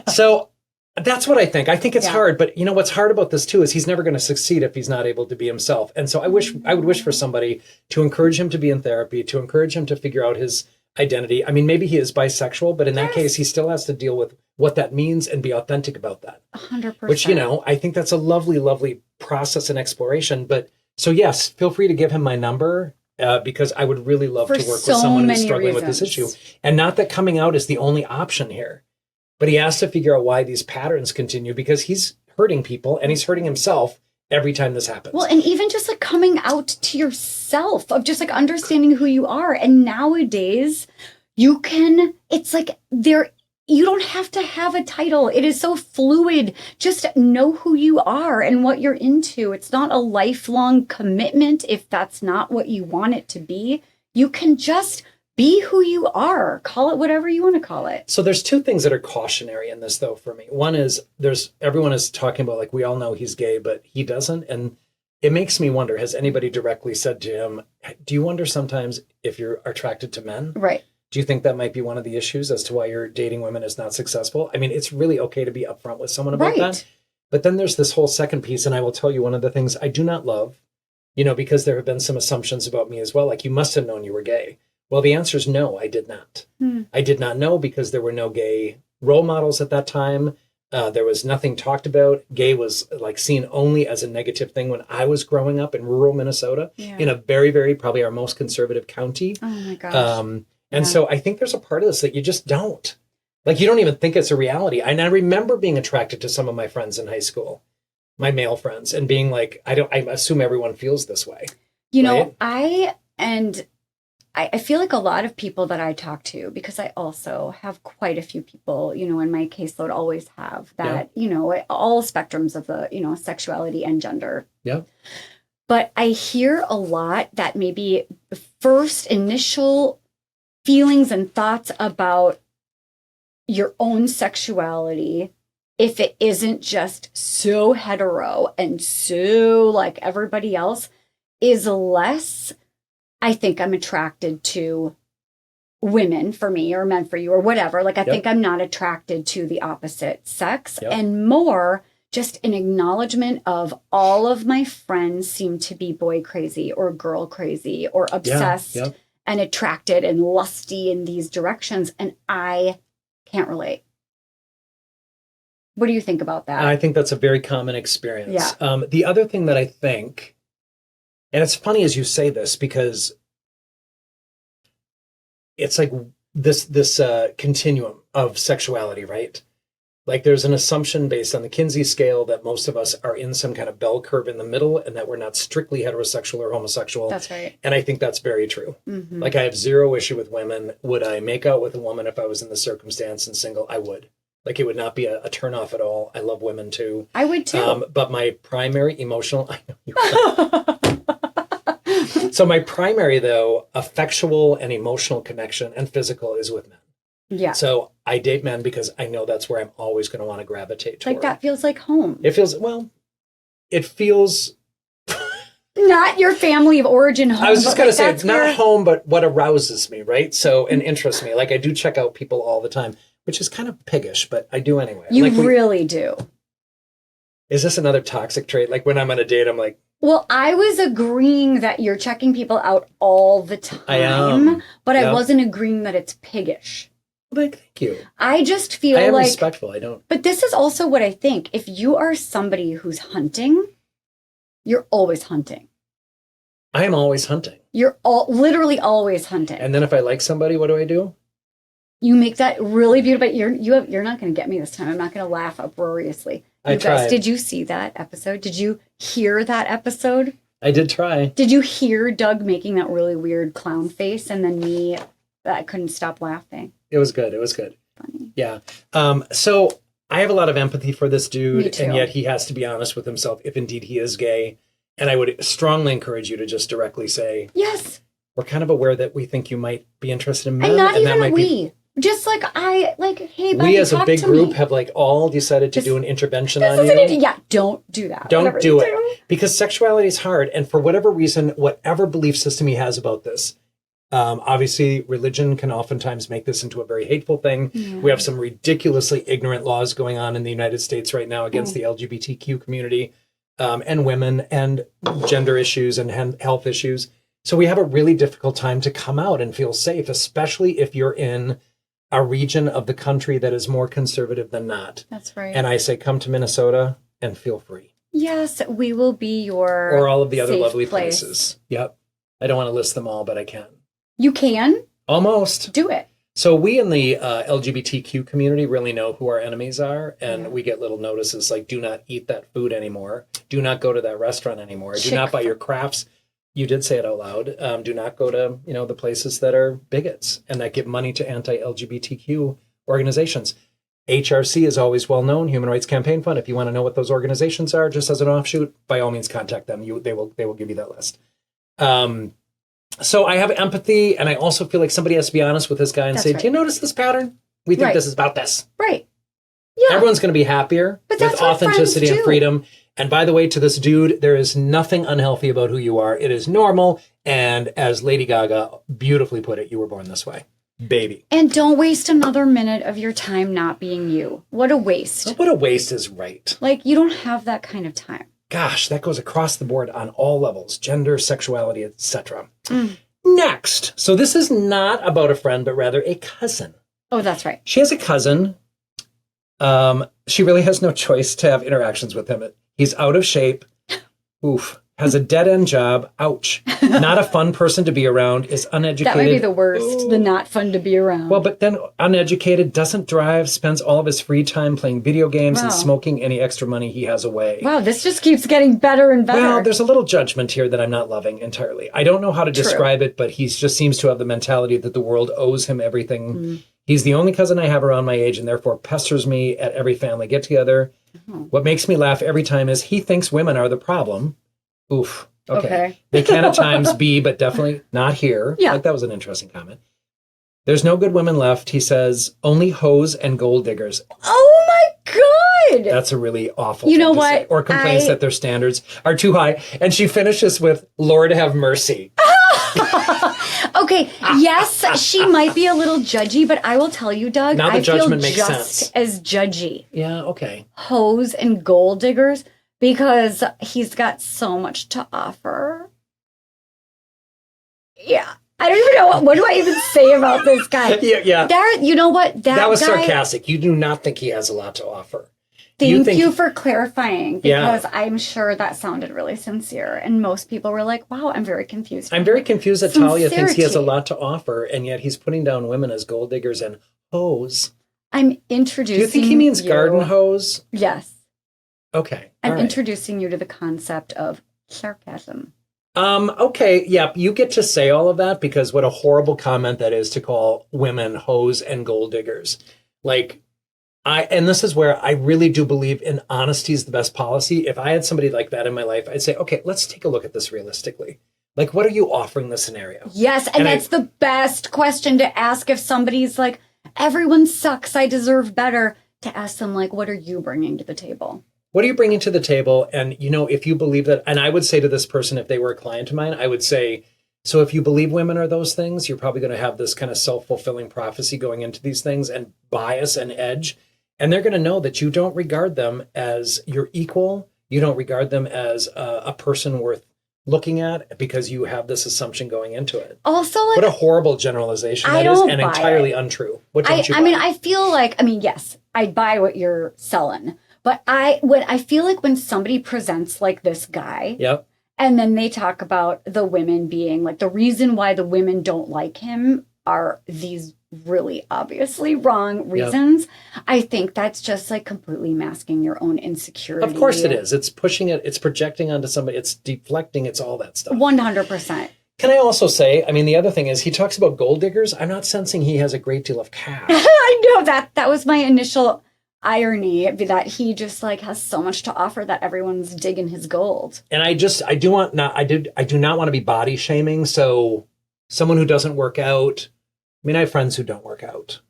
[SPEAKER 1] So that's what I think. I think it's hard, but what's hard about this too is he's never going to succeed if he's not able to be himself. And so I would wish for somebody to encourage him to be in therapy, to encourage him to figure out his identity. Maybe he is bisexual, but in that case, he still has to deal with what that means and be authentic about that.
[SPEAKER 2] 100%.
[SPEAKER 1] Which, I think that's a lovely, lovely process and exploration. But so yes, feel free to give him my number. Because I would really love to work with someone who's struggling with this issue. And not that coming out is the only option here, but he has to figure out why these patterns continue because he's hurting people and he's hurting himself every time this happens.
[SPEAKER 2] Well, and even just coming out to yourself of just understanding who you are. And nowadays it's there you don't have to have a title. It is so fluid. Just know who you are and what you're into. It's not a lifelong commitment if that's not what you want it to be. You can just be who you are. Call it whatever you want to call it.
[SPEAKER 1] So there's two things that are cautionary in this, though, for me. One is everyone is talking about, like, we all know he's gay, but he doesn't. And it makes me wonder, has anybody directly said to him, do you wonder sometimes if you're attracted to men?
[SPEAKER 2] Right.
[SPEAKER 1] Do you think that might be one of the issues as to why you're dating women is not successful? I mean, it's really okay to be upfront with someone about that. But then there's this whole second piece, and I will tell you one of the things I do not love, because there have been some assumptions about me as well. Like, you must have known you were gay. Well, the answer is no, I did not. I did not know because there were no gay role models at that time. There was nothing talked about. Gay was like seen only as a negative thing when I was growing up in rural Minnesota, in a very, very, probably our most conservative county.
[SPEAKER 2] Oh my gosh.
[SPEAKER 1] And so I think there's a part of this that you just don't. Like, you don't even think it's a reality. And I remember being attracted to some of my friends in high school, my male friends, and being like, I assume everyone feels this way.
[SPEAKER 2] I feel like a lot of people that I talk to, because I also have quite a few people, in my caseload, always have that, all spectrums of the, sexuality and gender.
[SPEAKER 1] Yeah.
[SPEAKER 2] But I hear a lot that maybe the first initial feelings and thoughts about your own sexuality, if it isn't just so hetero and so like everybody else, is less, I think I'm attracted to women for me or men for you or whatever. Like, I think I'm not attracted to the opposite sex, and more just an acknowledgement of all of my friends seem to be boy crazy or girl crazy or obsessed and attracted and lusty in these directions. And I can't relate. What do you think about that?
[SPEAKER 1] I think that's a very common experience. The other thing that I think, and it's funny as you say this, because it's like this continuum of sexuality, right? Like, there's an assumption based on the Kinsey scale that most of us are in some kind of bell curve in the middle and that we're not strictly heterosexual or homosexual.
[SPEAKER 2] That's right.
[SPEAKER 1] And I think that's very true. Like, I have zero issue with women. Would I make out with a woman if I was in the circumstance and single? I would. Like, it would not be a turnoff at all. I love women too.
[SPEAKER 2] I would too.
[SPEAKER 1] But my primary emotional, I know you So my primary, though, affectual and emotional connection and physical is with men.
[SPEAKER 2] Yeah.
[SPEAKER 1] So I date men because I know that's where I'm always going to want to gravitate toward.
[SPEAKER 2] Like, that feels like home.
[SPEAKER 1] It feels
[SPEAKER 2] not your family of origin home.
[SPEAKER 1] I was just going to say, it's
[SPEAKER 2] where...
[SPEAKER 1] not home, but what arouses me, right? So, and interests me. Like, I do check out people all the time, which is kind of piggish, but I do anyway.
[SPEAKER 2] You
[SPEAKER 1] like,
[SPEAKER 2] really do.
[SPEAKER 1] Is this another toxic trait? Like, when I'm on a date, I'm like,
[SPEAKER 2] well, I was agreeing that you're checking people out all the time.
[SPEAKER 1] I am.
[SPEAKER 2] But I wasn't agreeing that it's piggish.
[SPEAKER 1] Like, thank you.
[SPEAKER 2] I just feel
[SPEAKER 1] I am
[SPEAKER 2] like
[SPEAKER 1] respectful. I don't.
[SPEAKER 2] But this is also what I think. If you are somebody who's hunting, you're always hunting.
[SPEAKER 1] I am always hunting.
[SPEAKER 2] You're literally always hunting.
[SPEAKER 1] And then if I like somebody, what do?
[SPEAKER 2] You make that really beautiful. You're not going to get me this time. I'm not going to laugh uproariously. You guys, did you see that episode? Did you hear that episode?
[SPEAKER 1] I did try.
[SPEAKER 2] Did you hear Doug making that really weird clown face and then me? I couldn't stop laughing.
[SPEAKER 1] It was good.
[SPEAKER 2] Funny.
[SPEAKER 1] Yeah. So I have a lot of empathy for this dude,
[SPEAKER 2] Me too.
[SPEAKER 1] and yet he has to be honest with himself if indeed he is gay. And I would strongly encourage you to just directly say,
[SPEAKER 2] yes,
[SPEAKER 1] we're kind of aware that we think you might be interested in men.
[SPEAKER 2] And not even
[SPEAKER 1] that
[SPEAKER 2] we. Just like hey, buddy,
[SPEAKER 1] we as a big group
[SPEAKER 2] me.
[SPEAKER 1] have like all decided to do an intervention on you.
[SPEAKER 2] Yeah, don't do that.
[SPEAKER 1] Don't do it. Because sexuality is hard. And for whatever reason, whatever belief system he has about this, obviously religion can oftentimes make this into a very hateful thing. Yeah. We have some ridiculously ignorant laws going on in the United States right now against the LGBTQ community and women and gender issues and health issues. So we have a really difficult time to come out and feel safe, especially if you're in a region of the country that is more conservative than not.
[SPEAKER 2] That's right.
[SPEAKER 1] And I say, come to Minnesota and feel free.
[SPEAKER 2] Yes, we will be your
[SPEAKER 1] or all of the other lovely
[SPEAKER 2] place.
[SPEAKER 1] places. Yep. I don't want to list them all, but I can.
[SPEAKER 2] You can?
[SPEAKER 1] Almost.
[SPEAKER 2] Do it.
[SPEAKER 1] So we in the LGBTQ community really know who our enemies are. And we get little notices like, do not eat that food anymore. Do not go to that restaurant anymore. Do not buy your crafts. You did say it out loud. Do not go to, the places that are bigots and that give money to anti-LGBTQ organizations. HRC is always well known, Human Rights Campaign Fund. If you want to know what those organizations are, just as an offshoot, by all means contact them. They will give you that list. So I have empathy, and I also feel like somebody has to be honest with this guy and say, do you notice this pattern? We think this is about this.
[SPEAKER 2] Right. Yeah.
[SPEAKER 1] Everyone's going to be happier with authenticity and freedom. And by the way, to this dude, there is nothing unhealthy about who you are. It is normal. And as Lady Gaga beautifully put it, you were born this way. Baby.
[SPEAKER 2] And don't waste another minute of your time not being you. What a waste.
[SPEAKER 1] What a waste is right.
[SPEAKER 2] Like, you don't have that kind of time.
[SPEAKER 1] Gosh, that goes across the board on all levels, gender, sexuality, etc. Next. So this is not about a friend, but rather a cousin.
[SPEAKER 2] Oh, that's right.
[SPEAKER 1] She has a cousin. She really has no choice to have interactions with him. He's out of shape. Oof. Has a dead-end job. Ouch. Not a fun person to be around. Is uneducated.
[SPEAKER 2] That might be the worst. The not fun to be around.
[SPEAKER 1] Well, but then uneducated, doesn't drive, spends all of his free time playing video games and smoking any extra money he has away.
[SPEAKER 2] Wow, this just keeps getting better and better.
[SPEAKER 1] Well, there's a little judgment here that I'm not loving entirely. I don't know how to describe it, but he just seems to have the mentality that the world owes him everything. He's the only cousin I have around my age and therefore pesters me at every family get-together. What makes me laugh every time is he thinks women are the problem. Oof. Okay. They can at times be, but definitely not here. Yeah. Like, that was an interesting comment. There's no good women left. He says, only hoes and gold diggers.
[SPEAKER 2] Oh my God.
[SPEAKER 1] That's a really awful
[SPEAKER 2] You
[SPEAKER 1] thing
[SPEAKER 2] know
[SPEAKER 1] to
[SPEAKER 2] what?
[SPEAKER 1] say. Or complains that their standards are too high. And she finishes with, Lord have mercy.
[SPEAKER 2] Okay, yes, she might be a little judgy, but I will tell you, Doug,
[SPEAKER 1] now the
[SPEAKER 2] I feel
[SPEAKER 1] judgment makes
[SPEAKER 2] just
[SPEAKER 1] sense.
[SPEAKER 2] as judgy.
[SPEAKER 1] Yeah, okay.
[SPEAKER 2] Hoes and gold diggers, because he's got so much to offer. Yeah. I don't even know what do I even say about this guy.
[SPEAKER 1] Yeah.
[SPEAKER 2] You know what?
[SPEAKER 1] That was
[SPEAKER 2] guy,
[SPEAKER 1] sarcastic. You do not think he has a lot to offer.
[SPEAKER 2] Thank you for clarifying, because I'm sure that sounded really sincere. And most people were like, wow, I'm very confused.
[SPEAKER 1] I'm very confused that Talia thinks he has a lot to offer, and yet he's putting down women as gold diggers and hoes.
[SPEAKER 2] I'm introducing
[SPEAKER 1] Do you think he means garden hose?
[SPEAKER 2] Yes.
[SPEAKER 1] Okay.
[SPEAKER 2] I'm introducing you to the concept of sarcasm.
[SPEAKER 1] Okay. Yeah. You get to say all of that, because what a horrible comment that is to call women hoes and gold diggers. Like, and this is where I really do believe in honesty is the best policy. If I had somebody like that in my life, I'd say, okay, let's take a look at this realistically. Like, what are you offering the scenario?
[SPEAKER 2] Yes. And that's the best question to ask if somebody's like, everyone sucks, I deserve better, to ask them, like, what are you bringing to the table?
[SPEAKER 1] What are you bringing to the table? And, if you believe that, and I would say to this person, if they were a client of mine, I would say, so if you believe women are those things, you're probably going to have this kind of self-fulfilling prophecy going into these things and bias and edge. And they're going to know that you don't regard them as your equal. You don't regard them as a person worth looking at, because you have this assumption going into it.
[SPEAKER 2] Also, like,
[SPEAKER 1] what a horrible generalization that is, and entirely untrue. What don't you buy?
[SPEAKER 2] I mean, I feel like, yes, I buy what you're selling. But I feel like when somebody presents like this guy, and then they talk about the women being like, the reason why the women don't like him are these really obviously wrong reasons. I think that's just like completely masking your own insecurity.
[SPEAKER 1] Of course it is. It's pushing it. It's projecting onto somebody. It's deflecting. It's all that stuff.
[SPEAKER 2] 100%.
[SPEAKER 1] Can I also say, the other thing is he talks about gold diggers. I'm not sensing he has a great deal of cash.
[SPEAKER 2] I know that was my initial irony, that he just like has so much to offer that everyone's digging his gold. And I do not want to be body shaming. So someone who doesn't work out, I have friends who don't work out.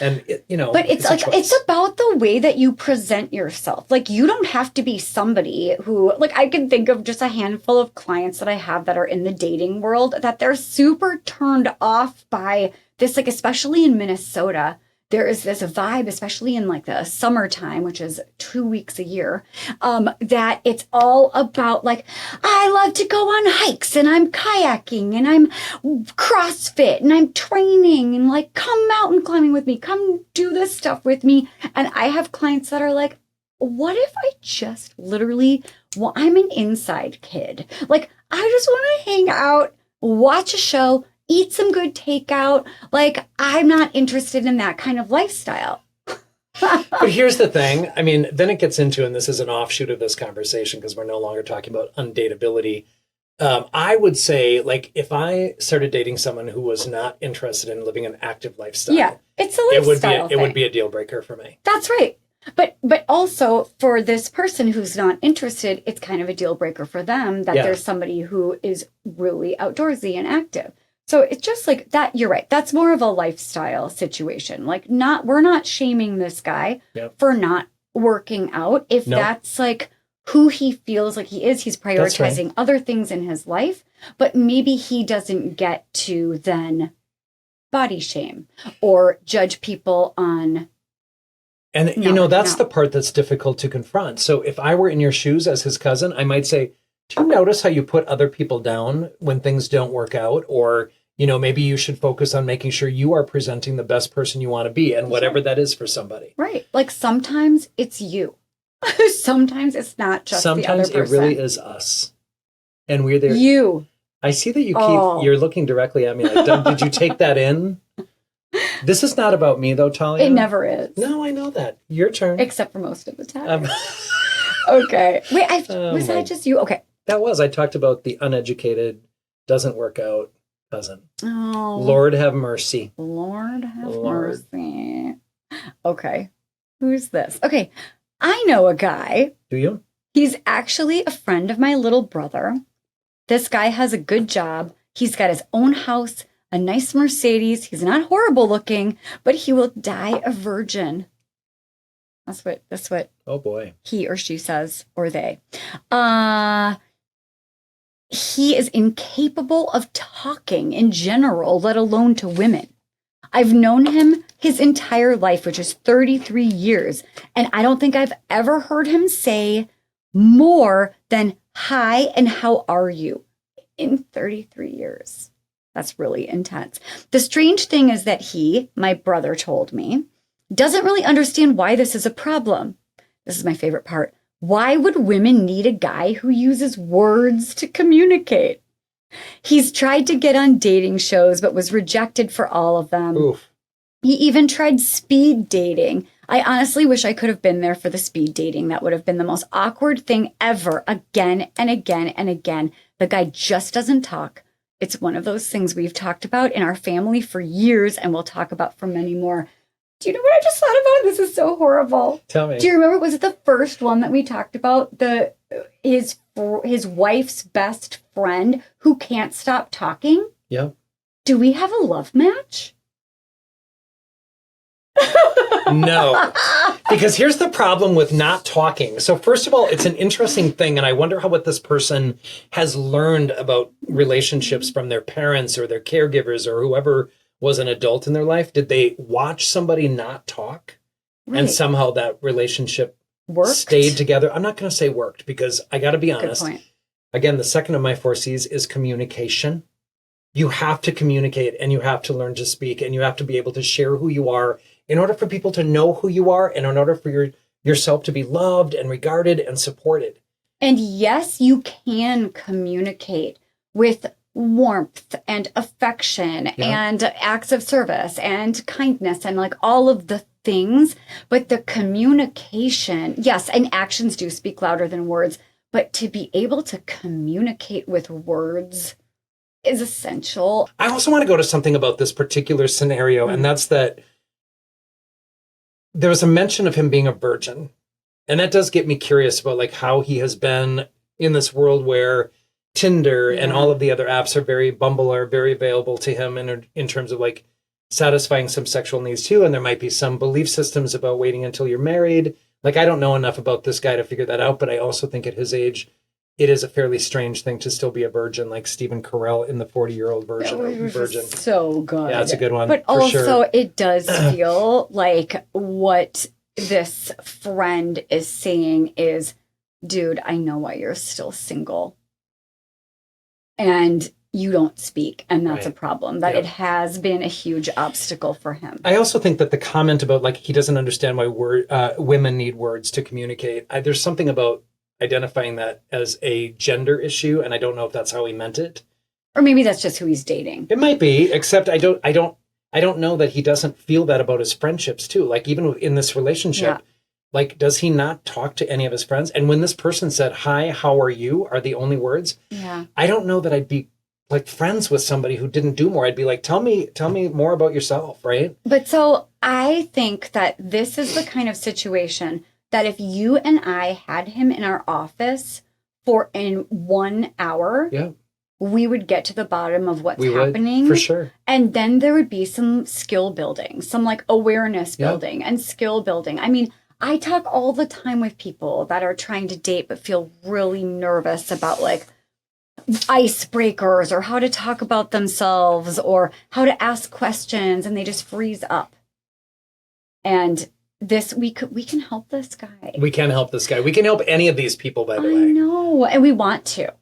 [SPEAKER 2] And, but it's about the way that you present yourself. Like, you don't have to be somebody who, like, I can think of just a handful of clients that I have that are in the dating world that they're super turned off by this, like, especially in Minnesota. There is this vibe, especially in like the summertime, which is 2 weeks a year, that it's all about like, I love to go on hikes and I'm kayaking and I'm CrossFit and I'm training and like, come mountain climbing with me, come do this stuff with me. And I have clients that are like, what if I just literally, I'm an inside kid. Like, I just want to hang out, watch a show, eat some good takeout. Like, I'm not interested in that kind of lifestyle.
[SPEAKER 1] But here's the thing. Then it gets into, and this is an offshoot of this conversation because we're no longer talking about undateability. I would say, like, if I started dating someone who was not interested in living an active lifestyle,
[SPEAKER 2] It's a lifestyle
[SPEAKER 1] it would be a deal breaker for me.
[SPEAKER 2] That's right. But also for this person who's not interested, it's kind of a deal breaker for them that there's somebody who is really outdoorsy and active. So it's just like that. You're right. That's more of a lifestyle situation. Like we're not shaming this guy for not working out. If that's like who he feels like he is, he's prioritizing other things in his life, but maybe he doesn't get to then body shame or judge people on.
[SPEAKER 1] And, that's the part that's difficult to confront. So if I were in your shoes as his cousin, I might say, do you notice how you put other people down when things don't work out? Or, maybe you should focus on making sure you are presenting the best person you want to be and whatever that is for somebody.
[SPEAKER 2] Right. Like sometimes it's you. Sometimes it's not just the other person.
[SPEAKER 1] Sometimes it really is us. And we're there.
[SPEAKER 2] You.
[SPEAKER 1] I see that you're looking directly at me like, Doug, did you take that in? This is not about me, though, Talia.
[SPEAKER 2] It never is.
[SPEAKER 1] No, I know that. Your turn.
[SPEAKER 2] Except for most of the time. Okay. Wait, was that just you? Okay.
[SPEAKER 1] That was. I talked about the uneducated, doesn't work out cousin.
[SPEAKER 2] Oh.
[SPEAKER 1] Lord have mercy.
[SPEAKER 2] Lord have mercy. Okay. Who's this? Okay. I know a guy.
[SPEAKER 1] Do you?
[SPEAKER 2] He's actually a friend of my little brother. This guy has a good job. He's got his own house, a nice Mercedes. He's not horrible looking, but he will die a virgin. That's what
[SPEAKER 1] oh boy,
[SPEAKER 2] he or she says, or they. He is incapable of talking in general, let alone to women. I've known him his entire life, which is 33 years, and I don't think I've ever heard him say more than hi and how are you in 33 years. That's really intense. The strange thing is that he, my brother told me, doesn't really understand why this is a problem. This is my favorite part. Why would women need a guy who uses words to communicate? He's tried to get on dating shows, but was rejected for all of them.
[SPEAKER 1] Oof.
[SPEAKER 2] He even tried speed dating. I honestly wish I could have been there for the speed dating. That would have been the most awkward thing ever, again and again and again. The guy just doesn't talk. It's one of those things we've talked about in our family for years and we'll talk about for many more. Do you know what I just thought about? This is so horrible.
[SPEAKER 1] Tell me.
[SPEAKER 2] Do you remember, was it the first one that we talked about? His wife's best friend who can't stop talking?
[SPEAKER 1] Yeah.
[SPEAKER 2] Do we have a love match?
[SPEAKER 1] No. Because here's the problem with not talking. So first of all, it's an interesting thing. And I wonder what this person has learned about relationships from their parents or their caregivers or whoever was an adult in their life. Did they watch somebody not talk? Right. And somehow that relationship stayed together? I'm not going to say worked because I got to be honest.
[SPEAKER 2] Good point.
[SPEAKER 1] Again, the second of my 4 C's is communication. You have to communicate and you have to learn to speak and you have to be able to share who you are in order for people to know who you are and in order for yourself to be loved and regarded and supported.
[SPEAKER 2] And yes, you can communicate with warmth and affection and acts of service and kindness and like all of the things. But the communication, yes, and actions do speak louder than words, but to be able to communicate with words is essential.
[SPEAKER 1] I also want to go to something about this particular scenario, and that's that there was a mention of him being a virgin. And that does get me curious about like how he has been in this world where Tinder and all of the other apps Bumble are very available to him in terms of like satisfying some sexual needs too. And there might be some belief systems about waiting until you're married. Like, I don't know enough about this guy to figure that out, but I also think at his age, it is a fairly strange thing to still be a virgin, like Stephen Carell in the 40-year-old version of Virgin.
[SPEAKER 2] So good.
[SPEAKER 1] Yeah, it's a good one.
[SPEAKER 2] But also, it does feel like what this friend is saying is, dude, I know why you're still single. And you don't speak, and that's a problem. That it has been a huge obstacle for him. I
[SPEAKER 1] also think that the comment about like he doesn't understand why women need words to communicate. There's something about identifying that as a gender issue, and I don't know if that's how he meant it.
[SPEAKER 2] Or maybe that's just who he's dating.
[SPEAKER 1] It might be, except I don't know that he doesn't feel that about his friendships too. Like even in this relationship, like does he not talk to any of his friends? And when this person said, "Hi, how are you?" are the only words.
[SPEAKER 2] Yeah.
[SPEAKER 1] I don't know that I'd be like friends with somebody who didn't do more, I'd be like, tell me more about yourself, right?
[SPEAKER 2] But so I think that this is the kind of situation that if you and I had him in our office for in 1 hour,
[SPEAKER 1] Yeah.
[SPEAKER 2] we would get to the bottom of what's
[SPEAKER 1] We
[SPEAKER 2] happening.
[SPEAKER 1] would, for sure.
[SPEAKER 2] And then there would be some skill building, some like awareness building and skill building. I mean, I talk all the time with people that are trying to date but feel really nervous about like icebreakers or how to talk about themselves or how to ask questions, and they just freeze up. And this we can help this guy.
[SPEAKER 1] We can help this guy. We can help any of these people, by the way.
[SPEAKER 2] I know, and we want to.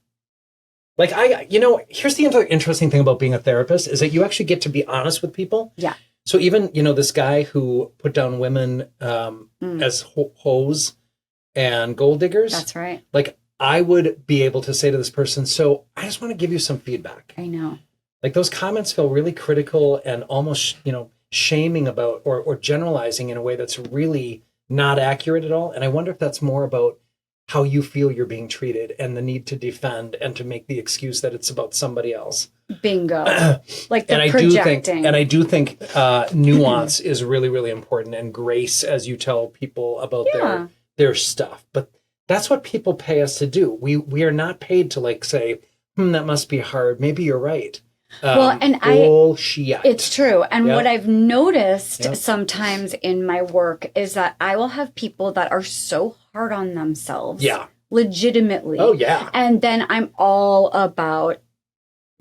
[SPEAKER 1] Like here's the other interesting thing about being a therapist is that you actually get to be honest with people.
[SPEAKER 2] Yeah.
[SPEAKER 1] So even, this guy who put down women as hoes and gold diggers.
[SPEAKER 2] That's right.
[SPEAKER 1] Like I would be able to say to this person, so I just want to give you some feedback.
[SPEAKER 2] I know.
[SPEAKER 1] Like those comments feel really critical and almost, shaming about or generalizing in a way that's really not accurate at all. And I wonder if that's more about how you feel you're being treated and the need to defend and to make the excuse that it's about somebody else.
[SPEAKER 2] Bingo. Like the
[SPEAKER 1] and
[SPEAKER 2] projecting.
[SPEAKER 1] I do think nuance is really, really important, and grace as you tell people about their stuff. But that's what people pay us to do. We are not paid to like say, that must be hard. Maybe you're right.
[SPEAKER 2] Well, and
[SPEAKER 1] bullshit.
[SPEAKER 2] It's true. And what I've noticed sometimes in my work is that I will have people that are so hard on themselves.
[SPEAKER 1] Yeah.
[SPEAKER 2] Legitimately.
[SPEAKER 1] Oh, yeah.
[SPEAKER 2] And then I'm all about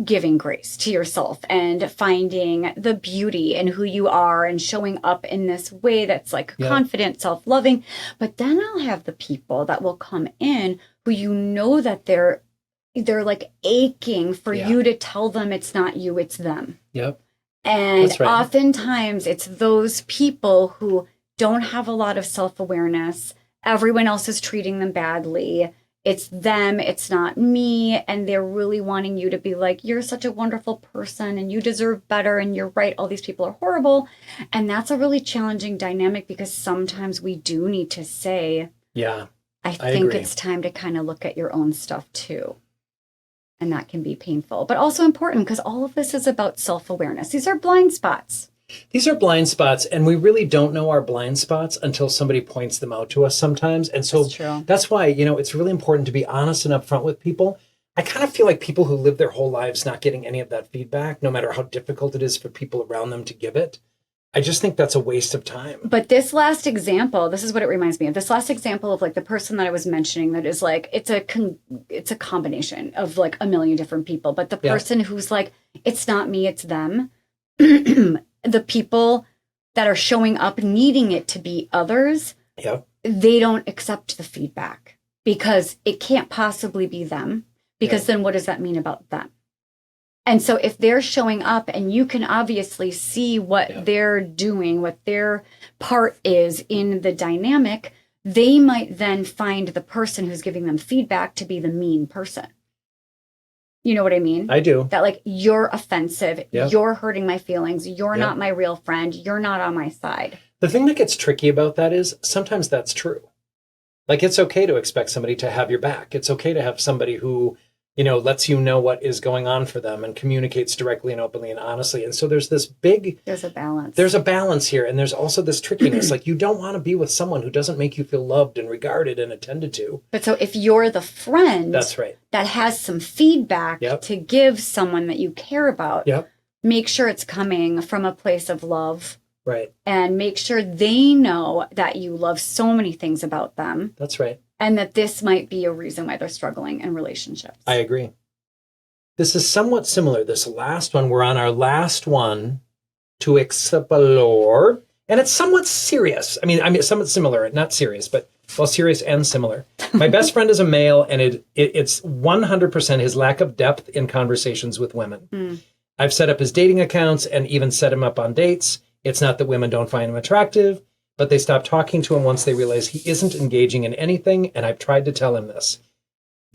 [SPEAKER 2] giving grace to yourself and finding the beauty in who you are and showing up in this way that's like confident, self-loving. But then I'll have the people that will come in who that they're like aching for you to tell them it's not you, it's them.
[SPEAKER 1] Yep.
[SPEAKER 2] And
[SPEAKER 1] That's right.
[SPEAKER 2] oftentimes it's those people who don't have a lot of self-awareness. Everyone else is treating them badly. It's them, it's not me. And they're really wanting you to be like, you're such a wonderful person and you deserve better and you're right. All these people are horrible. And that's a really challenging dynamic because sometimes we do need to say, I think
[SPEAKER 1] agree.
[SPEAKER 2] it's time to kind of look at your own stuff too. And that can be painful, but also important because all of this is about self-awareness. These are blind spots.
[SPEAKER 1] These are blind spots, and we really don't know our blind spots until somebody points them out to us sometimes. And so that's why, it's really important to be honest and upfront with people. I kind of feel like people who live their whole lives not getting any of that feedback, no matter how difficult it is for people around them to give it, I just think that's a waste of time.
[SPEAKER 2] But this last example, this is what it reminds me of. This last example of like the person that I was mentioning that is like, it's a combination of like a million different people. But the person who's like, it's not me, it's them. The people that are showing up needing it to be others, they don't accept the feedback because it can't possibly be them. Because then what does that mean about them? And so if they're showing up and you can obviously see what they're doing, what their part is in the dynamic, they might then find the person who's giving them feedback to be the mean person. You know what I mean?
[SPEAKER 1] I do.
[SPEAKER 2] That like, you're offensive, you're hurting my feelings, you're not my real friend, you're not on my side.
[SPEAKER 1] The thing that gets tricky about that is sometimes that's true. Like it's okay to expect somebody to have your back. It's okay to have somebody who lets you know what is going on for them and communicates directly and openly and honestly. And so there's a balance. There's a balance here. And there's also this trickiness. Like you don't want to be with someone who doesn't make you feel loved and regarded and attended to.
[SPEAKER 2] But so if you're the friend
[SPEAKER 1] that's right.
[SPEAKER 2] that has some feedback to give someone that you care about, make sure it's coming from a place of love.
[SPEAKER 1] Right.
[SPEAKER 2] And make sure they know that you love so many things about them.
[SPEAKER 1] That's right.
[SPEAKER 2] And that this might be a reason why they're struggling in relationships.
[SPEAKER 1] I agree. This is somewhat similar. This last one, we're on our last one to explore. And it's somewhat serious. I mean, somewhat similar, not serious, but serious and similar. My best friend is a male, and it's 100% his lack of depth in conversations with women. I've set up his dating accounts and even set him up on dates. It's not that women don't find him attractive, but they stop talking to him once they realize he isn't engaging in anything, and I've tried to tell him this.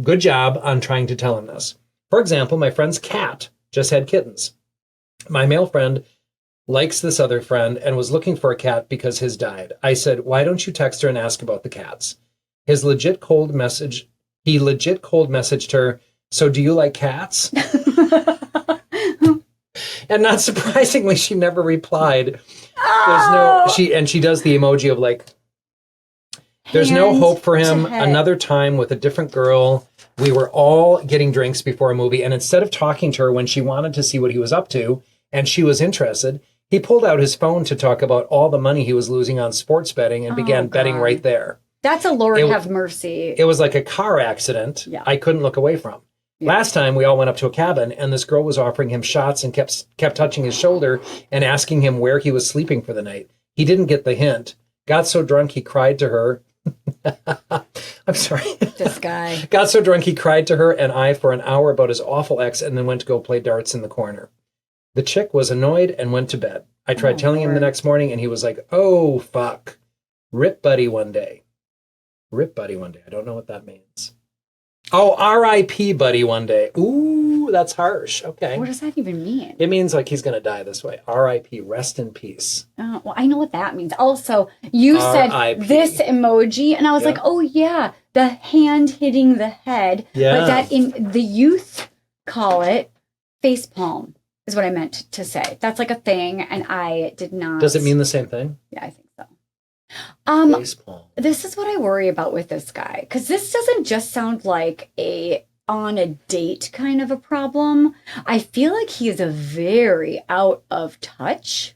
[SPEAKER 1] Good job on trying to tell him this. For example, my friend's cat just had kittens. My male friend likes this other friend and was looking for a cat because his died. I said, why don't you text her and ask about the cats? He legit cold messaged her, So do you like cats? And not surprisingly, she never replied. She does the emoji of like, there's no hope for him. Another time with a different girl. We were all getting drinks before a movie. And instead of talking to her when she wanted to see what he was up to, and she was interested, he pulled out his phone to talk about all the money he was losing on sports betting and began betting right there.
[SPEAKER 2] That's a Lord have mercy.
[SPEAKER 1] It was like a car accident I couldn't look away from. Yeah. Last time we all went up to a cabin and this girl was offering him shots and kept touching his shoulder and asking him where he was sleeping for the night. He didn't get the hint. Got so drunk he cried to her. I'm sorry.
[SPEAKER 2] This guy.
[SPEAKER 1] Got so drunk he cried to her and I for an hour about his awful ex and then went to go play darts in the corner. The chick was annoyed and went to bed. I tried telling him the next morning and he was like, oh, fuck. Rip buddy one day. Rip buddy one day. I don't know what that means. Oh, R.I.P. buddy one day. Ooh, that's harsh. Okay.
[SPEAKER 2] What does that even mean?
[SPEAKER 1] It means like he's going to die this way. R.I.P. Rest in peace.
[SPEAKER 2] Oh, well, I know what that means. Also, you said this emoji, and I was like, oh, yeah, the hand hitting the head. Yeah. But that in the youth call it facepalm is what I meant to say. That's like a thing, and I did not.
[SPEAKER 1] Does it mean the same thing?
[SPEAKER 2] Yeah, I think so.
[SPEAKER 1] Facepalm.
[SPEAKER 2] This is what I worry about with this guy, because this doesn't just sound like a on a date kind of a problem. I feel like he is a very out of touch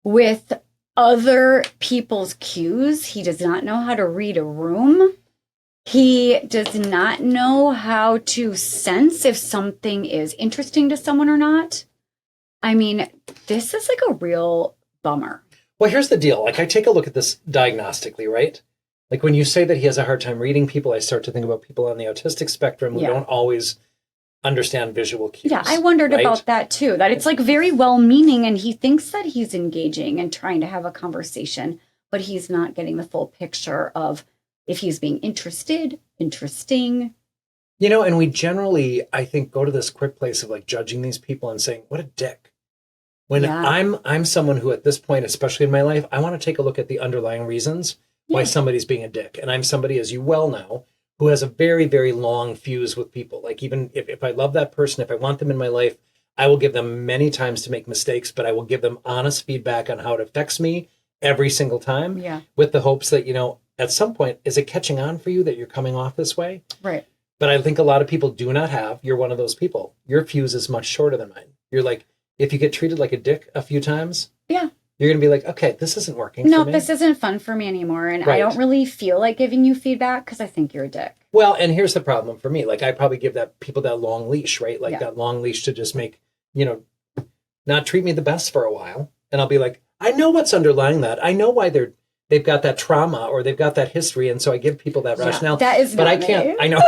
[SPEAKER 2] with other people's cues. He does not know how to read a room. He does not know how to sense if something is interesting to someone or not. I mean, this is like a real bummer.
[SPEAKER 1] Well, here's the deal. Like, I take a look at this diagnostically, right? Like, when you say that he has a hard time reading people, I start to think about people on the autistic spectrum who don't always understand visual cues.
[SPEAKER 2] Yeah, I wondered about that too. That it's like very well-meaning, and he thinks that he's engaging and trying to have a conversation, but he's not getting the full picture of if he's being interesting.
[SPEAKER 1] You know, and we generally, I think, go to this quick place of like judging these people and saying, what a dick. When I'm someone who at this point, especially in my life, I want to take a look at the underlying reasons why somebody's being a dick. And I'm somebody, as you well know, who has a very, very long fuse with people. Like even if I love that person, if I want them in my life, I will give them many times to make mistakes, but I will give them honest feedback on how it affects me every single time with the hopes that, you know, at some point, is it catching on for you that you're coming off this way?
[SPEAKER 2] Right.
[SPEAKER 1] But I think a lot of people do not have. You're one of those people. Your fuse is much shorter than mine. You're like, if you get treated like a dick a few times, you're going to be like, okay, this isn't working for me.
[SPEAKER 2] This isn't fun for me anymore. And I don't really feel like giving you feedback because I think you're a dick.
[SPEAKER 1] Well, and here's the problem for me. Like, I probably give people that long leash, right? Like that long leash to just make, you know, not treat me the best for a while. And I'll be like, I know what's underlying that. I know why they've got that trauma or they've got that history. And so I give people that rationale.
[SPEAKER 2] That is
[SPEAKER 1] but I can't, I know.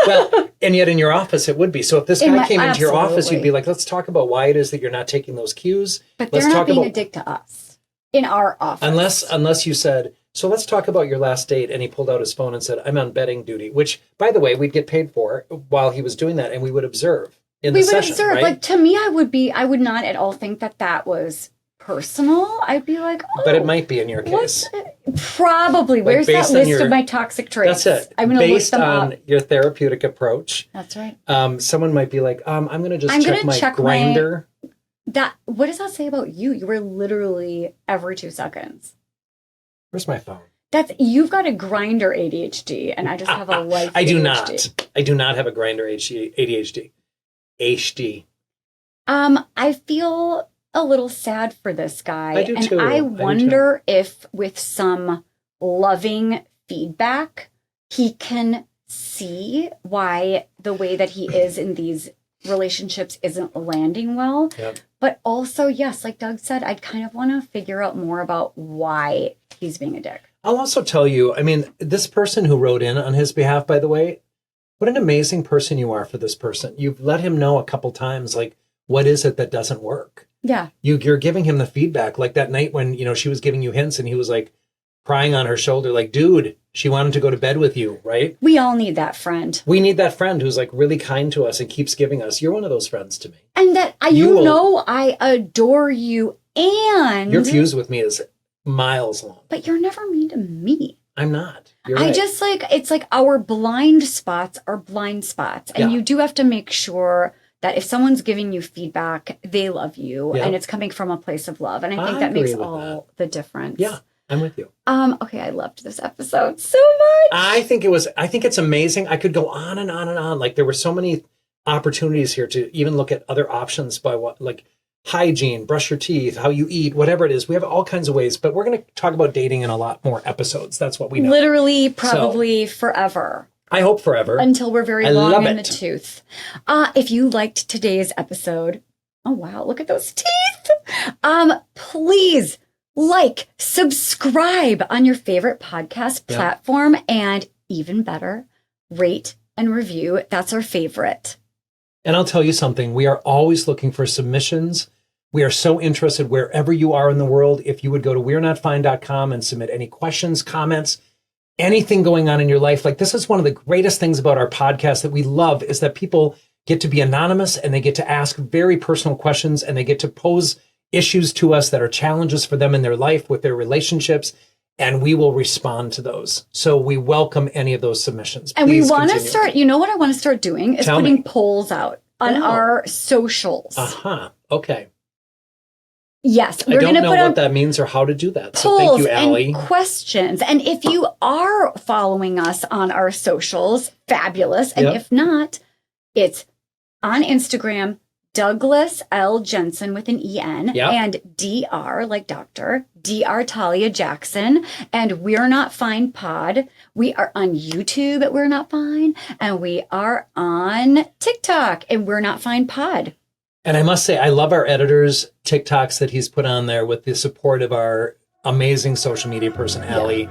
[SPEAKER 1] Well, and yet in your office, it would be. So if this guy came into your office, you'd be like, let's talk about why it is that you're not taking those cues.
[SPEAKER 2] But they're not being a dick to us in our office.
[SPEAKER 1] Unless you said, so let's talk about your last date. And he pulled out his phone and said, I'm on betting duty, which, by the way, we'd get paid for while he was doing that. And we would observe in the session, right?
[SPEAKER 2] Like, to me, I would not at all think that was personal. I'd be like, oh.
[SPEAKER 1] But it might be in your case.
[SPEAKER 2] Probably. Like, where's that list of my toxic traits?
[SPEAKER 1] That's it.
[SPEAKER 2] I'm going to look them
[SPEAKER 1] up. Based on your therapeutic approach.
[SPEAKER 2] That's right.
[SPEAKER 1] Someone might be like, I'm going to just check my grinder.
[SPEAKER 2] What does that say about you? You were literally every 2 seconds.
[SPEAKER 1] Where's my phone?
[SPEAKER 2] You've got a grinder ADHD, and I just have a life
[SPEAKER 1] I do
[SPEAKER 2] ADHD.
[SPEAKER 1] not. I do not have a grinder ADHD. HD.
[SPEAKER 2] I feel a little sad for this guy.
[SPEAKER 1] I do too.
[SPEAKER 2] I wonder if with some loving feedback, he can see why the way that he is in these relationships isn't landing well.
[SPEAKER 1] Yep.
[SPEAKER 2] But also, yes, like Doug said, I'd kind of want to figure out more about why he's being a dick.
[SPEAKER 1] I'll also tell you, I mean, this person who wrote in on his behalf, by the way, what an amazing person you are for this person. You've let him know a couple times, like, what is it that doesn't work?
[SPEAKER 2] Yeah.
[SPEAKER 1] You're giving him the feedback. Like that night when, you know, she was giving you hints and he was like crying on her shoulder, like, dude, she wanted to go to bed with you, right?
[SPEAKER 2] We all need that friend.
[SPEAKER 1] We need that friend who's like really kind to us and keeps giving us. You're one of those friends to me.
[SPEAKER 2] And that, you know, I adore you, and
[SPEAKER 1] your fuse with me is miles long.
[SPEAKER 2] But you're never mean to me.
[SPEAKER 1] I'm not. You're
[SPEAKER 2] I
[SPEAKER 1] right.
[SPEAKER 2] just it's like our blind spots are blind spots. And
[SPEAKER 1] Yeah.
[SPEAKER 2] you do have to make sure that if someone's giving you feedback, they love you
[SPEAKER 1] Yeah.
[SPEAKER 2] and it's coming from a place of love. And I think
[SPEAKER 1] I
[SPEAKER 2] that makes
[SPEAKER 1] agree with
[SPEAKER 2] all the difference.
[SPEAKER 1] Yeah, I'm with you.
[SPEAKER 2] Okay, I loved this episode so much.
[SPEAKER 1] I think it's amazing. I could go on and on and on. Like there were so many opportunities here to even look at other options by what, like hygiene, brush your teeth, how you eat, whatever it is. We have all kinds of ways, but we're going to talk about dating in a lot more episodes. That's what we know.
[SPEAKER 2] Literally, probably forever.
[SPEAKER 1] I hope forever.
[SPEAKER 2] Until we're very
[SPEAKER 1] I
[SPEAKER 2] long
[SPEAKER 1] love
[SPEAKER 2] in the
[SPEAKER 1] it.
[SPEAKER 2] tooth. If you liked today's episode, oh wow, look at those teeth. Please like, subscribe on your favorite podcast platform, and even better, rate and review. That's our favorite.
[SPEAKER 1] And I'll tell you something. We are always looking for submissions. We are so interested wherever you are in the world. If you would go to we'renotfine.com and submit any questions, comments, anything going on in your life. Like this is one of the greatest things about our podcast that we love is that people get to be anonymous and they get to ask very personal questions and they get to pose issues to us that are challenges for them in their life with their relationships. And we will respond to those. So we welcome any of those submissions.
[SPEAKER 2] And
[SPEAKER 1] Please
[SPEAKER 2] we want to
[SPEAKER 1] continue.
[SPEAKER 2] start, you know what I want to start doing is
[SPEAKER 1] Tell
[SPEAKER 2] putting
[SPEAKER 1] me.
[SPEAKER 2] polls out on our socials.
[SPEAKER 1] Okay.
[SPEAKER 2] Yes,
[SPEAKER 1] I
[SPEAKER 2] we're
[SPEAKER 1] don't
[SPEAKER 2] going to
[SPEAKER 1] know
[SPEAKER 2] put
[SPEAKER 1] what
[SPEAKER 2] out
[SPEAKER 1] that means or how to do that. So thank
[SPEAKER 2] polls
[SPEAKER 1] you, Allie.
[SPEAKER 2] and questions. And if you are following us on our socials, fabulous. And if not, it's on Instagram, Douglas L. Jensen with an E-N and Dr. like doctor, Dr. Talia Jackson. And We're Not Fine Pod. We are on YouTube at We're Not Fine. And we are on TikTok and We're Not Fine Pod.
[SPEAKER 1] And I must say, I love our editor's TikToks that he's put on there with the support of our amazing social media person, Allie.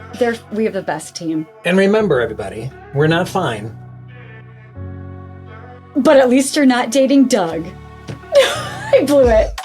[SPEAKER 2] We have the best team.
[SPEAKER 1] And remember, everybody, we're not fine.
[SPEAKER 2] But at least you're not dating Doug. I blew it.